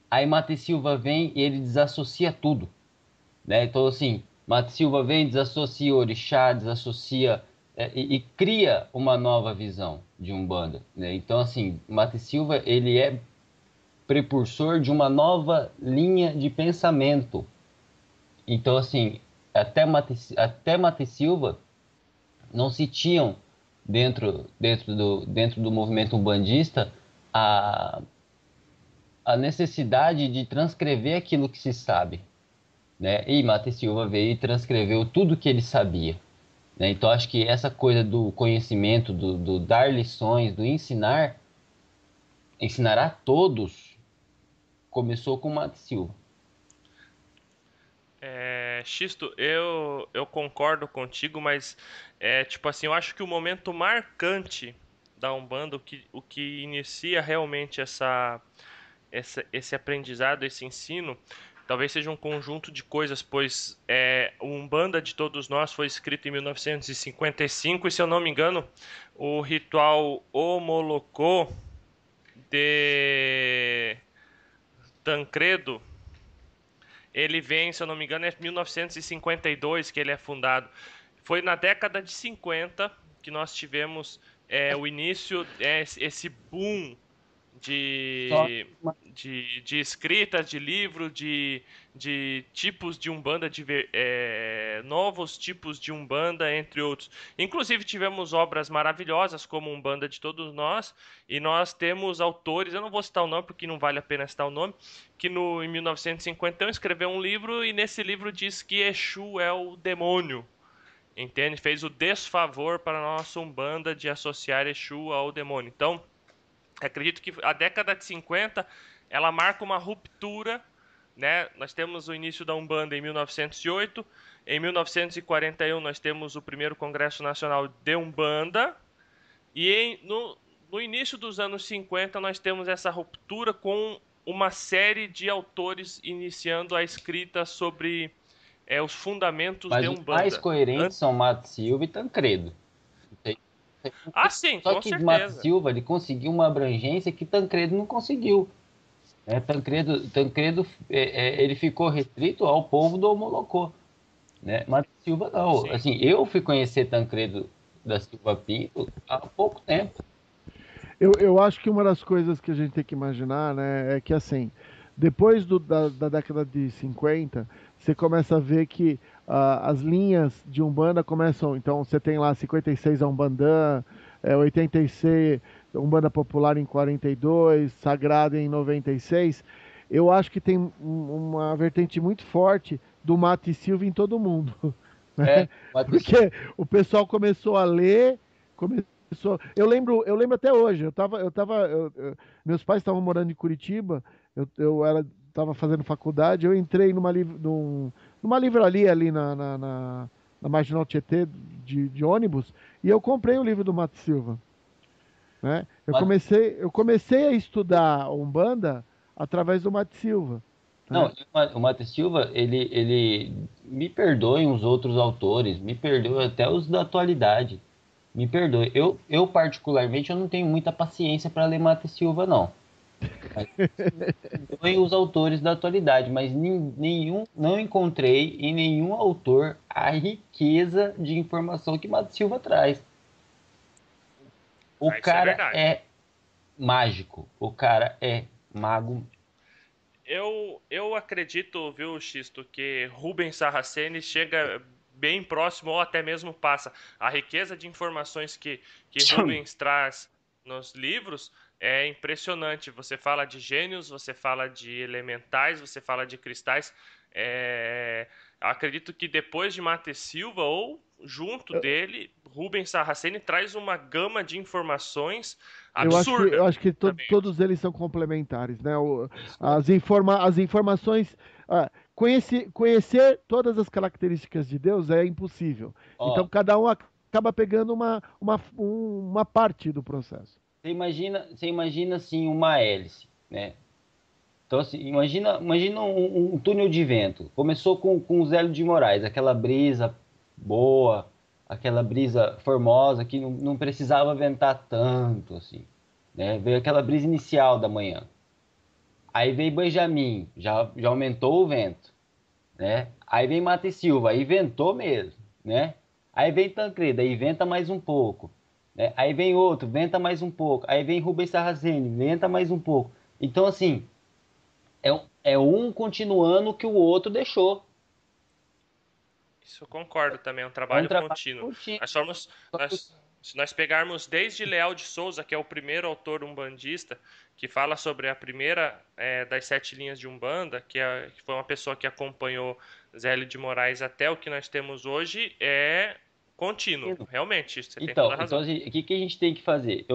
Aí Mata e Silva vem e ele desassocia tudo, né? Então, assim, Mata e Silva vem, desassocia Orixá, desassocia e cria uma nova visão de Umbanda, né? Então, assim, Mata e Silva, ele é precursor de uma nova linha de pensamento. Então, assim, até Mata e Silva não se tinham dentro do movimento umbandista a, a necessidade de transcrever aquilo que se sabe, né? E Mata e Silva veio e transcreveu tudo que ele sabia, né? Então acho que essa coisa do conhecimento, do dar lições, do ensinar a todos, começou com Mata e Silva. Xisto, eu concordo contigo, mas tipo assim, eu acho que o momento marcante da Umbanda, o que inicia realmente esse aprendizado, esse ensino, talvez seja um conjunto de coisas, pois o Umbanda de Todos Nós foi escrito em 1955 e, se eu não me engano, o ritual Omolocô de Tancredo, ele vem, se eu não me engano, é 1952 que ele é fundado. Foi na década de 50 que nós tivemos o início, esse boom Só de escritas, de livro, de tipos de Umbanda, novos tipos de Umbanda, entre outros. Inclusive tivemos obras maravilhosas como Umbanda de Todos Nós, e nós temos autores, eu não vou citar o nome porque não vale a pena citar o nome, que em 1951 escreveu um livro e nesse livro diz que Exu é o demônio. Entende? Fez o desfavor para a nossa Umbanda de associar Exu ao demônio. Então, acredito que a década de 50 ela marca uma ruptura, né? Nós temos o início da Umbanda em 1908, em 1941 nós temos o primeiro Congresso Nacional de Umbanda e no início dos anos 50 nós temos essa ruptura com uma série de autores iniciando a escrita sobre os fundamentos de Mas os mais Umbanda. coerentes são Mato Silva e Tancredo. Ah, sim, Só com que Mato certeza. Silva ele conseguiu uma abrangência que Tancredo não conseguiu. Né? Tancredo ele ficou restrito ao povo do Omolocô. Né? Mato Silva não. Sim. Assim, eu fui conhecer Tancredo da Silva Pinto há pouco tempo. Eu acho que uma das coisas que a gente tem que imaginar, né, é que assim, depois da década de 50, você começa a ver que as linhas de Umbanda começam. Então, você tem lá 56 a Umbandã, 86 Umbanda Popular em 42, Sagrada em 96. Eu acho que tem uma vertente muito forte do Mato e Silva em todo mundo. É, Né? Mato Silva. Porque o pessoal começou a ler, começou. Eu lembro até hoje. Meus pais estavam morando em Curitiba. Tava fazendo faculdade. Eu entrei numa livraria ali na Marginal Tietê de ônibus e eu comprei o livro do Mato Silva, né? Eu comecei a estudar Umbanda através do Mato Silva, Não, né? o Mato Silva, ele me perdoem os outros autores, me perdoe até os da atualidade. Me perdoe. Eu particularmente, eu não tenho muita paciência para ler Mato Silva, não. Mas perdoem os autores da atualidade, mas nenhum, não encontrei em nenhum autor a riqueza de informação que Mato Silva traz. O Isso é cara verdade. é mágico, o cara é mago. Eu acredito, viu, Xisto, que Rubens Saraceni chega bem próximo ou até mesmo passa. A riqueza de informações que Rubens traz nos livros é impressionante. Você fala de gênios, você fala de elementais, você fala de cristais. Acredito que depois de Mate Silva ou junto dele, Rubens Saraceni traz uma gama de informações Eu absurda acho que também. todos eles são complementares, né? Isso. As informações, conhecer todas as características de Deus é impossível. Então Ó, cada um acaba pegando uma parte do processo. você imagina assim uma hélice, né? Então, assim, imagina um túnel de vento. Começou com o Zélio de Moraes, aquela brisa boa, aquela brisa formosa que não precisava ventar tanto, assim, né? Veio aquela brisa inicial da manhã. Aí veio Benjamin, já aumentou o vento, né? Aí vem Mata e Silva, aí ventou mesmo, né? Aí vem Tancredo, aí venta mais um pouco, né? Aí vem outro, venta mais um pouco. Aí vem Rubens Sarrazeni, venta mais um pouco. Então, assim, é um continuando o que o outro deixou. Isso eu concordo também, é um É um trabalho trabalho contínuo. contínuo. Se nós pegarmos desde Leal de Souza, que é o primeiro autor umbandista, que fala sobre a primeira das 7 linhas de Umbanda, que foi uma pessoa que acompanhou Zélio de Moraes até o que nós temos hoje, é contínuo. Realmente, você tem toda a Então razão. assim, o que que a gente tem que fazer?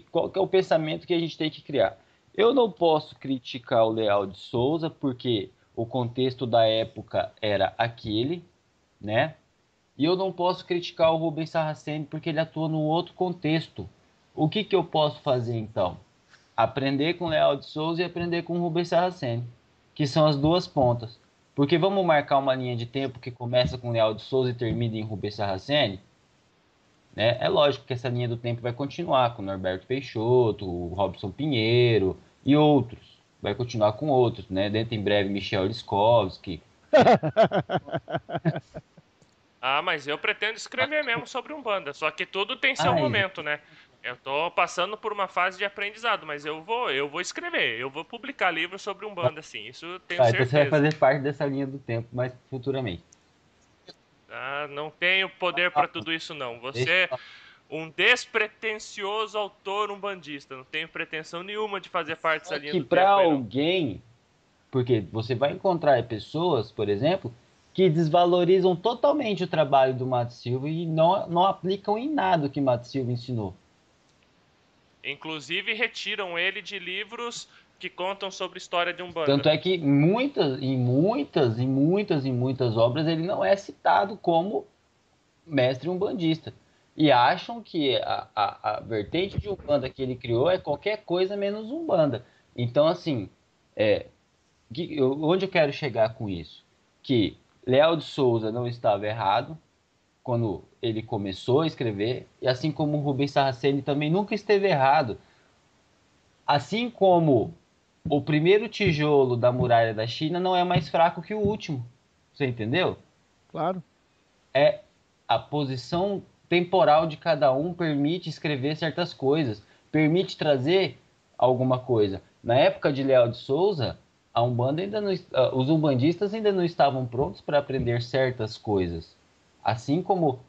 Qual que é o pensamento que a gente tem que criar? Eu não posso criticar o Leal de Souza, porque o contexto da época era aquele, né? E eu não posso criticar o Rubens Saraceni, porque ele atua num outro contexto. O que que eu posso fazer, então? Aprender com o Leal de Souza e aprender com o Rubens Saraceni, que são as duas pontas. Porque vamos marcar uma linha de tempo que começa com Leal de Souza e termina em Rubens Saraceni, né? É lógico que essa linha do tempo vai continuar com Norberto Peixoto, o Robson Pinheiro e outros. Vai continuar com outros, né? Dentro em breve, Michel Liskovski. Ah, mas eu pretendo escrever mesmo sobre Umbanda, só que tudo tem seu Mas, momento, né? Eu tô passando por uma fase de aprendizado, mas eu vou escrever, eu vou publicar livros sobre Umbanda, sim, isso eu tenho então você vai certeza. fazer parte dessa linha do tempo mais futuramente. Ah, não tenho poder para tudo isso não. Deixa Você é um despretensioso autor umbandista, não tenho pretensão nenhuma de fazer parte dessa linha que do para tempo aí não. alguém, porque você vai encontrar pessoas, por exemplo, que desvalorizam totalmente o trabalho do Mato Silva e não aplicam em nada o que Mato Silva ensinou. Inclusive retiram ele de livros que contam sobre história de Umbanda. Tanto é que em muitas obras ele não é citado como mestre umbandista. E acham que a vertente de Umbanda que ele criou é qualquer coisa menos Umbanda. Então, assim, é, onde eu quero chegar com isso? Que Léo de Souza não estava errado quando ele começou a escrever, e assim como Rubens Saraceni também nunca esteve errado. Assim como o primeiro tijolo da muralha da China não é mais fraco que o último. Você entendeu? Claro. É a posição temporal de cada um permite escrever certas coisas, permite trazer alguma coisa. Na época de Leal de Souza, a Umbanda ainda não, os umbandistas ainda não estavam prontos para aprender certas coisas. Assim como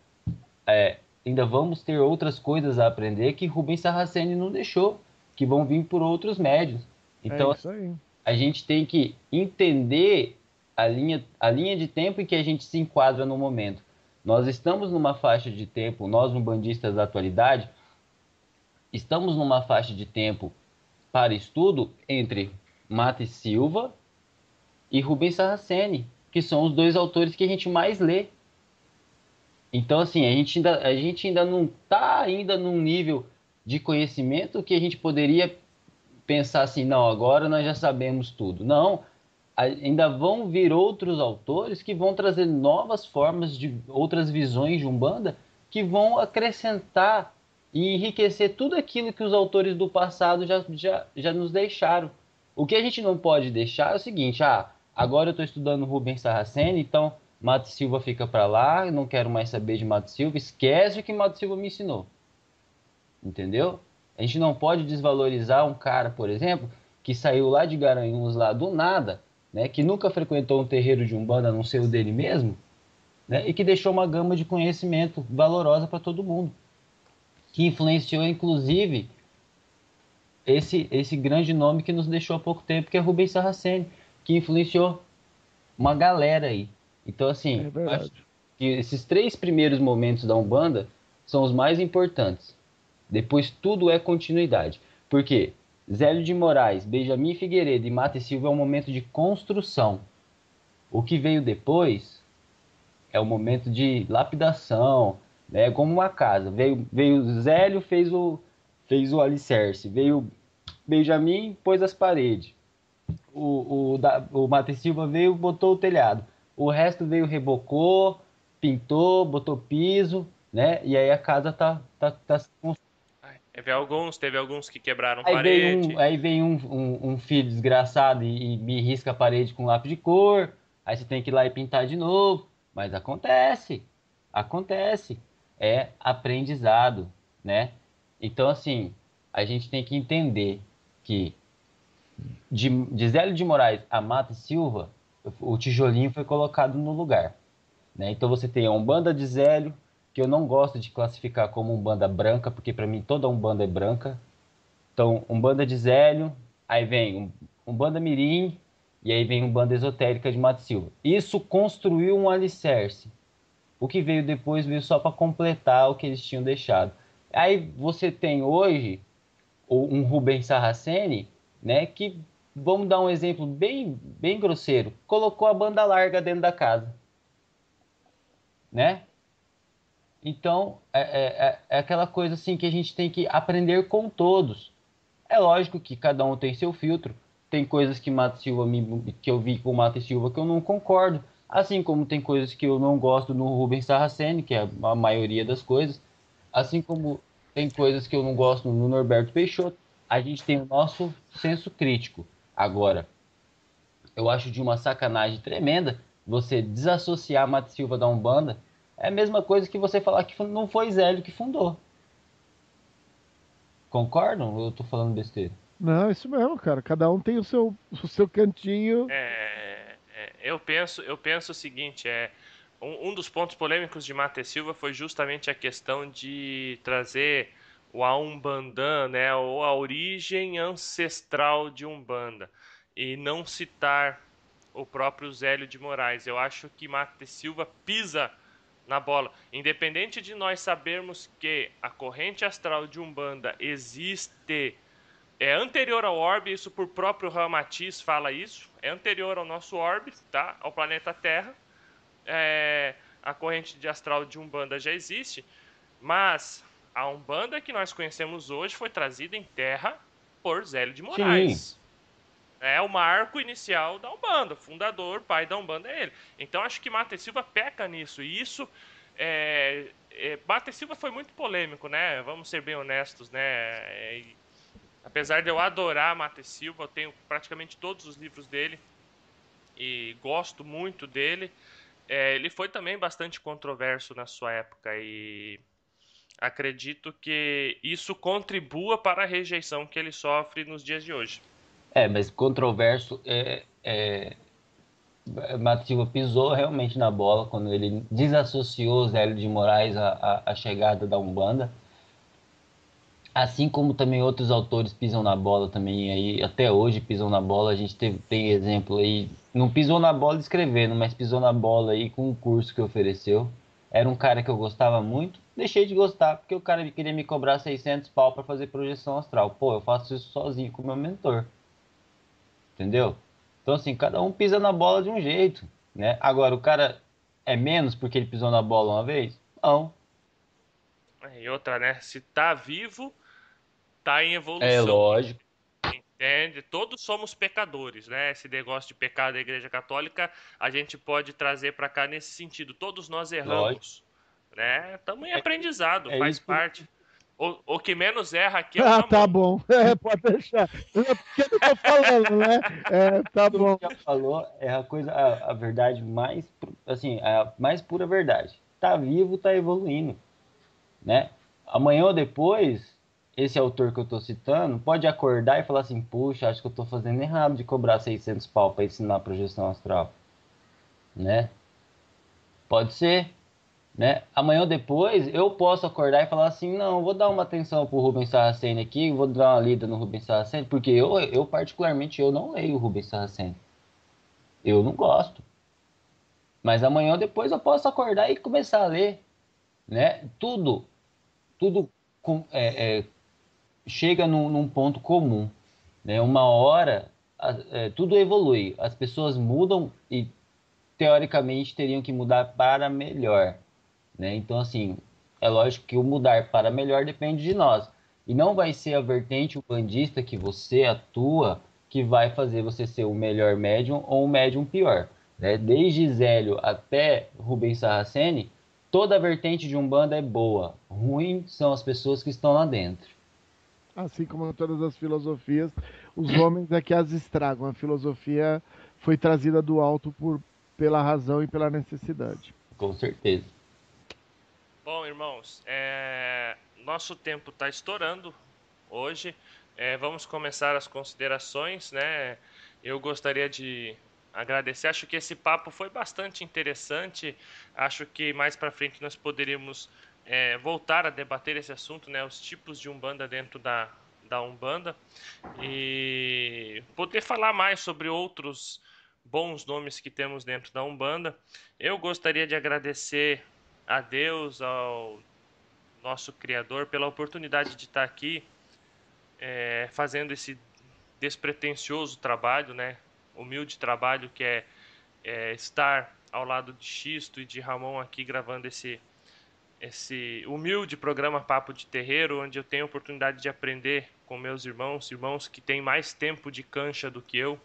ainda vamos ter outras coisas a aprender que Rubens Saraceni não deixou, que vão vir por outros médios. É Então, isso aí. a gente tem que entender a linha de tempo em que a gente se enquadra no momento. Nós estamos numa faixa de tempo, nós, umbandistas da atualidade, estamos numa faixa de tempo para estudo entre Mata e Silva e Rubens Saraceni, que são os dois autores que a gente mais lê. Então, assim, a gente ainda não está ainda num nível de conhecimento que a gente poderia pensar assim, não, agora nós já sabemos tudo. Não, ainda vão vir outros autores que vão trazer novas formas de outras visões de Umbanda que vão acrescentar e enriquecer tudo aquilo que os autores do passado já nos deixaram. O que a gente não pode deixar é o seguinte, agora eu estou estudando Rubens Saraceni, então Mato Silva fica para lá, eu não quero mais saber de Mato Silva, esquece o que Mato Silva me ensinou. Entendeu? A gente não pode desvalorizar um cara, por exemplo, que saiu lá de Garanhuns, lá do nada, né, que nunca frequentou um terreiro de Umbanda, a não ser o dele mesmo, né, e que deixou uma gama de conhecimento valorosa para todo mundo, que influenciou, inclusive, esse grande nome que nos deixou há pouco tempo, que é Rubens Saraceni, que influenciou uma galera aí. Então, assim, É eu acho verdade. que esses 3 primeiros momentos da Umbanda são os mais importantes. Depois tudo é continuidade. Por quê? Zélio de Moraes, Benjamin Figueiredo e Mata e Silva é um momento de construção. O que veio depois é o momento de lapidação, né? Como uma casa. Veio Zélio, fez o alicerce. Veio Benjamin, pôs as paredes. O Mata e Silva veio, botou o telhado. O resto veio, rebocou, pintou, botou piso, né? E aí a casa tá Teve alguns que quebraram Aí vem um, parede. aí vem um filho desgraçado e me risca a parede com lápis de cor. Aí você tem que ir lá e pintar de novo. Mas acontece. Acontece. É aprendizado, né? Então, assim, a gente tem que entender que de Zélio de Moraes a Mata Silva, o tijolinho foi colocado no lugar, né? Então você tem a Umbanda de Zélio, que eu não gosto de classificar como Umbanda branca, porque para mim toda Umbanda é branca. Então, Umbanda de Zélio, aí vem Umbanda Mirim, e aí vem Umbanda Esotérica de Mato Silva. Isso construiu um alicerce. O que veio depois veio só para completar o que eles tinham deixado. Aí você tem hoje um Rubens Saraceni, né, que, vamos dar um exemplo bem, bem grosseiro, colocou a banda larga dentro da casa, né? Então, é aquela coisa assim que a gente tem que aprender com todos. É lógico que cada um tem seu filtro. tem coisas que que eu vi com o Mato Silva que eu não concordo. Assim como tem coisas que eu não gosto no Rubens Saraceni, que é a maioria das coisas. Assim como tem coisas que eu não gosto no Norberto Peixoto. A gente tem o nosso senso crítico. Agora, eu acho de uma sacanagem tremenda você desassociar Mato Silva da Umbanda. É a mesma coisa que você falar que não foi Zélio que fundou. Concordam? Ou eu tô falando besteira? Não, isso mesmo, cara. Cada um tem o seu cantinho. Eu penso o seguinte, um dos pontos polêmicos de Mate Silva foi justamente a questão de trazer o Umbandã, né, ou a origem ancestral de Umbanda, e não citar o próprio Zélio de Moraes. Eu acho que Mate Silva pisa na bola. Independente de nós sabermos que a corrente astral de Umbanda existe, é anterior ao orbe, isso por próprio Ramatiz fala isso, é anterior ao nosso orbe, tá? Ao planeta Terra. A corrente de astral de Umbanda já existe, mas a Umbanda que nós conhecemos hoje foi trazida em Terra por Zélio de Sim, Moraes. É o marco inicial da Umbanda, o fundador, pai da Umbanda é ele. Então acho que Mate Silva peca nisso, e isso Mate Silva foi muito polêmico, né? Vamos ser bem honestos, né? Apesar de eu adorar Mate Silva, eu tenho praticamente todos os livros dele e gosto muito dele. Ele foi também bastante controverso na sua época e acredito que isso contribua para a rejeição que ele sofre nos dias de hoje. mas controverso Mato Silva pisou realmente na bola quando ele desassociou Zélio de Moraes à chegada da Umbanda. Assim como também outros autores pisam na bola também, aí até hoje pisam na bola. A gente tem exemplo aí, não pisou na bola escrevendo, mas pisou na bola aí com o curso que ofereceu. Era um cara que eu gostava muito, deixei de gostar porque o cara queria me cobrar 600 pau para fazer projeção astral. Pô, eu faço isso sozinho com o meu mentor, entendeu? Então assim, cada um pisa na bola de um jeito, né? Agora, o cara é menos porque ele pisou na bola uma vez? Não. E outra, né? Se tá vivo, tá em É evolução. lógico. Entende? Todos somos pecadores, né? Esse negócio de pecado da Igreja Católica, a gente pode trazer para cá nesse sentido. Todos nós Lógico. erramos, né? Estamos em É, aprendizado, é faz isso que parte. O que menos erra aqui é o Ah, tá Ramon. bom. Pode deixar. É porque eu tô falando, né? Tá tudo bom. que já falou é a coisa, a verdade mais, assim, a mais pura verdade. Tá vivo, tá evoluindo, né? Amanhã ou depois, esse autor que eu tô citando pode acordar e falar assim, puxa, acho que eu tô fazendo errado de cobrar 600 pau para ensinar projeção astral, né? Pode ser, né? Amanhã ou depois eu posso acordar e falar assim, não, vou dar uma atenção pro Rubens Saraceni aqui, vou dar uma lida no Rubens Saraceni, porque eu particularmente, eu não leio o Rubens Saraceni. Eu não gosto. Mas amanhã ou depois eu posso acordar e começar a ler, né? Tudo chega num ponto comum, né? Uma hora tudo evolui, as pessoas mudam e teoricamente teriam que mudar para melhor, né? Então assim, é lógico que o mudar para melhor depende de nós e não vai ser a vertente umbandista que você atua que vai fazer você ser o melhor médium ou um médium pior, né? Desde Zélio até Rubens Saraceni, toda a vertente de Umbanda é boa. Ruim são as pessoas que estão lá dentro. Assim como todas as filosofias, os homens é que as estragam. A filosofia foi trazida do alto pela razão e pela necessidade. Com certeza. Bom, irmãos, nosso tempo está estourando hoje. Vamos começar as considerações, né? Eu gostaria de agradecer. Acho que esse papo foi bastante interessante. Acho que mais para frente nós poderíamos voltar a debater esse assunto, né? Os tipos de Umbanda dentro da Umbanda e poder falar mais sobre outros bons nomes que temos dentro da Umbanda. Eu gostaria de agradecer a Deus, ao nosso Criador, pela oportunidade de estar aqui fazendo esse despretensioso trabalho, né? Humilde trabalho que é estar ao lado de Xisto e de Ramon aqui gravando esse humilde programa Papo de Terreiro, onde eu tenho a oportunidade de aprender com meus irmãos que têm mais tempo de cancha do que eu,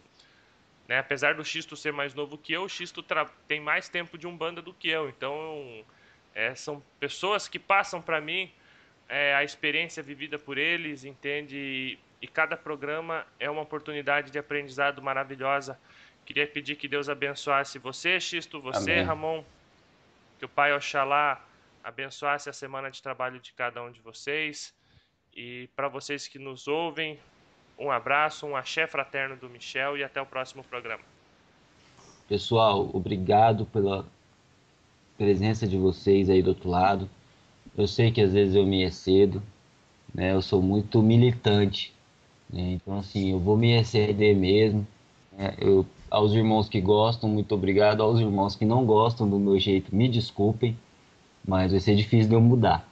né? Apesar do Xisto ser mais novo que eu, o Xisto tem mais tempo de Umbanda do que eu. Então, são pessoas que passam para mim a experiência vivida por eles, entende? E cada programa é uma oportunidade de aprendizado maravilhosa. Queria pedir que Deus abençoasse você, Xisto, você, Amém. Ramon, que o Pai Oxalá abençoasse a semana de trabalho de cada um de vocês. E para vocês que nos ouvem, um abraço, um axé fraterno do Michel e até o próximo programa. Pessoal, obrigado pela presença de vocês aí do outro lado. Eu sei que às vezes eu me excedo, né? Eu sou muito militante, né? Então, assim, eu vou me exceder mesmo, né? Aos irmãos que gostam, muito obrigado. Aos irmãos que não gostam do meu jeito, me desculpem, mas vai ser difícil de eu mudar.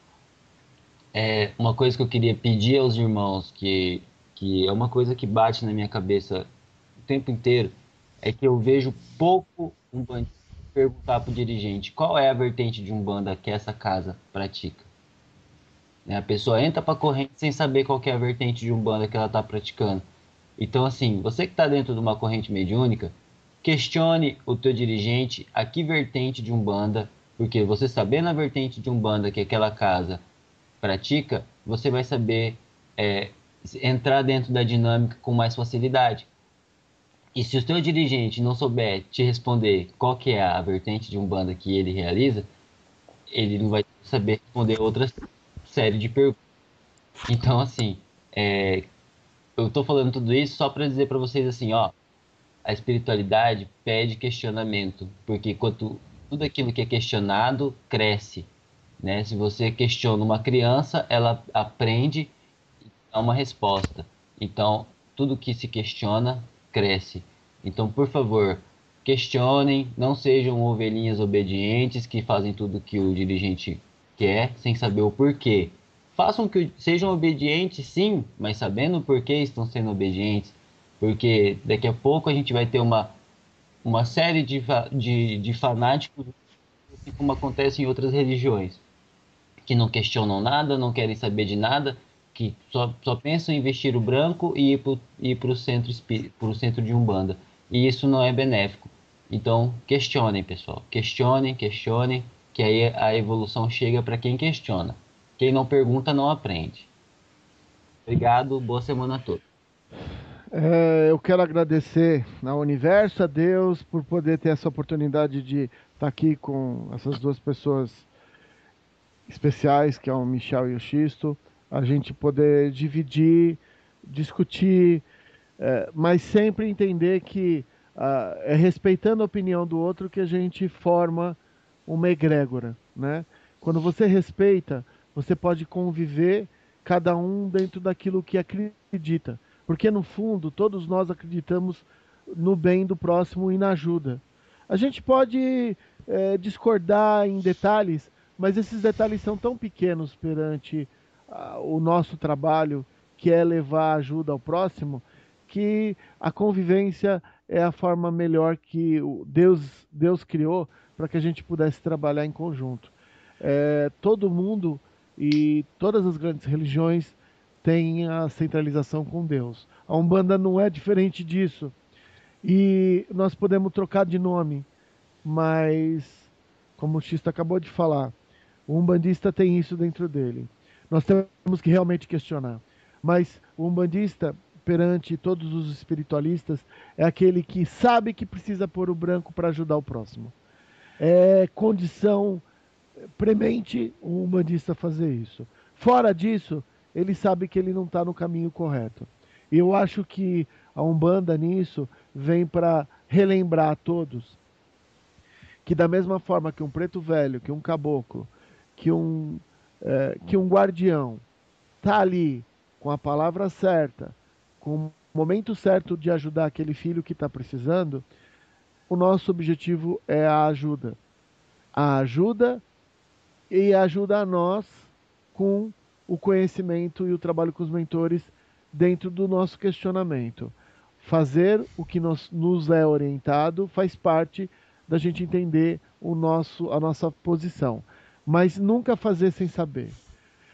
Uma coisa que eu queria pedir aos irmãos, que é uma coisa que bate na minha cabeça o tempo inteiro, é que eu vejo pouco um bandista perguntar para o dirigente qual é a vertente de Umbanda que essa casa pratica. Né? A pessoa entra para a corrente sem saber qual que é a vertente de Umbanda que ela está praticando. Então, assim, você que está dentro de uma corrente mediúnica, questione o teu dirigente a que vertente de Umbanda, porque você sabendo a vertente de Umbanda que aquela casa pratica, você vai saber é, entrar dentro da dinâmica com mais facilidade. E se o teu dirigente não souber te responder qual que é a vertente de Umbanda que ele realiza, ele não vai saber responder outra série de perguntas. Então, assim, eu estou falando tudo isso só para dizer para vocês assim, ó, a espiritualidade pede questionamento, porque quanto tudo aquilo que é questionado cresce, né? Se você questiona uma criança, ela aprende e dá uma resposta. Então, tudo que se questiona cresce. Então, por favor, questionem, não sejam ovelhinhas obedientes que fazem tudo que o dirigente quer sem saber o porquê. Façam que sejam obedientes, sim, mas sabendo o porquê estão sendo obedientes, porque daqui a pouco a gente vai ter uma série de fanáticos, assim como acontece em outras religiões, que não questionam nada, não querem saber de nada, que só pensam em vestir o branco e ir para o centro de Umbanda. E isso não é benéfico. Então, questionem, pessoal. Questionem, questionem, que aí a evolução chega para quem questiona. Quem não pergunta, não aprende. Obrigado, boa semana a todos. Eu quero agradecer ao universo, a Deus, por poder ter essa oportunidade de estar aqui com essas duas pessoas especiais, que é o Michel e o Xisto, a gente poder dividir, discutir, mas sempre entender que é respeitando a opinião do outro que a gente forma uma egrégora, né? Quando você respeita, você pode conviver cada um dentro daquilo que acredita, porque no fundo todos nós acreditamos no bem do próximo e na ajuda. A gente pode discordar em detalhes, mas esses detalhes são tão pequenos perante o nosso trabalho, que é levar ajuda ao próximo, que a convivência é a forma melhor que Deus criou para que a gente pudesse trabalhar em conjunto. Todo mundo e todas as grandes religiões têm a centralização com Deus. A Umbanda não é diferente disso. E nós podemos trocar de nome, mas, como o Xista acabou de falar, o umbandista tem isso dentro dele. Nós temos que realmente questionar. Mas o umbandista, perante todos os espiritualistas, é aquele que sabe que precisa pôr o branco para ajudar o próximo. É condição premente o umbandista fazer isso. Fora disso, ele sabe que ele não está no caminho correto. E eu acho que a Umbanda nisso vem para relembrar a todos que da mesma forma que um preto velho, que um caboclo, que um guardião está ali com a palavra certa, com o momento certo de ajudar aquele filho que está precisando, o nosso objetivo é a ajuda. A ajuda e ajuda a nós com o conhecimento e o trabalho com os mentores dentro do nosso questionamento. Fazer o que nos é orientado faz parte da gente entender a nossa posição. mas nunca fazer sem saber.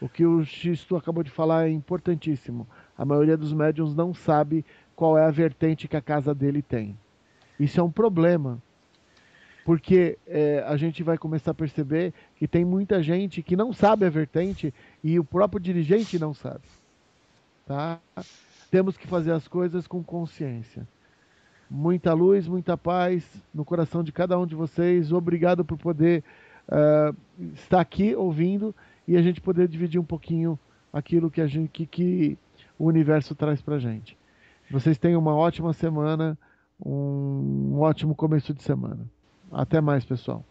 O que o Xisto acabou de falar é importantíssimo. A maioria dos médiums não sabe qual é a vertente que a casa dele tem. Isso é um problema, porque a gente vai começar a perceber que tem muita gente que não sabe a vertente e o próprio dirigente não sabe. Tá? Temos que fazer as coisas com consciência. Muita luz, muita paz no coração de cada um de vocês. Obrigado por poder estar aqui ouvindo e a gente poder dividir um pouquinho aquilo que o universo traz pra gente. Vocês tenham uma ótima semana, um ótimo começo de semana. Até mais, pessoal.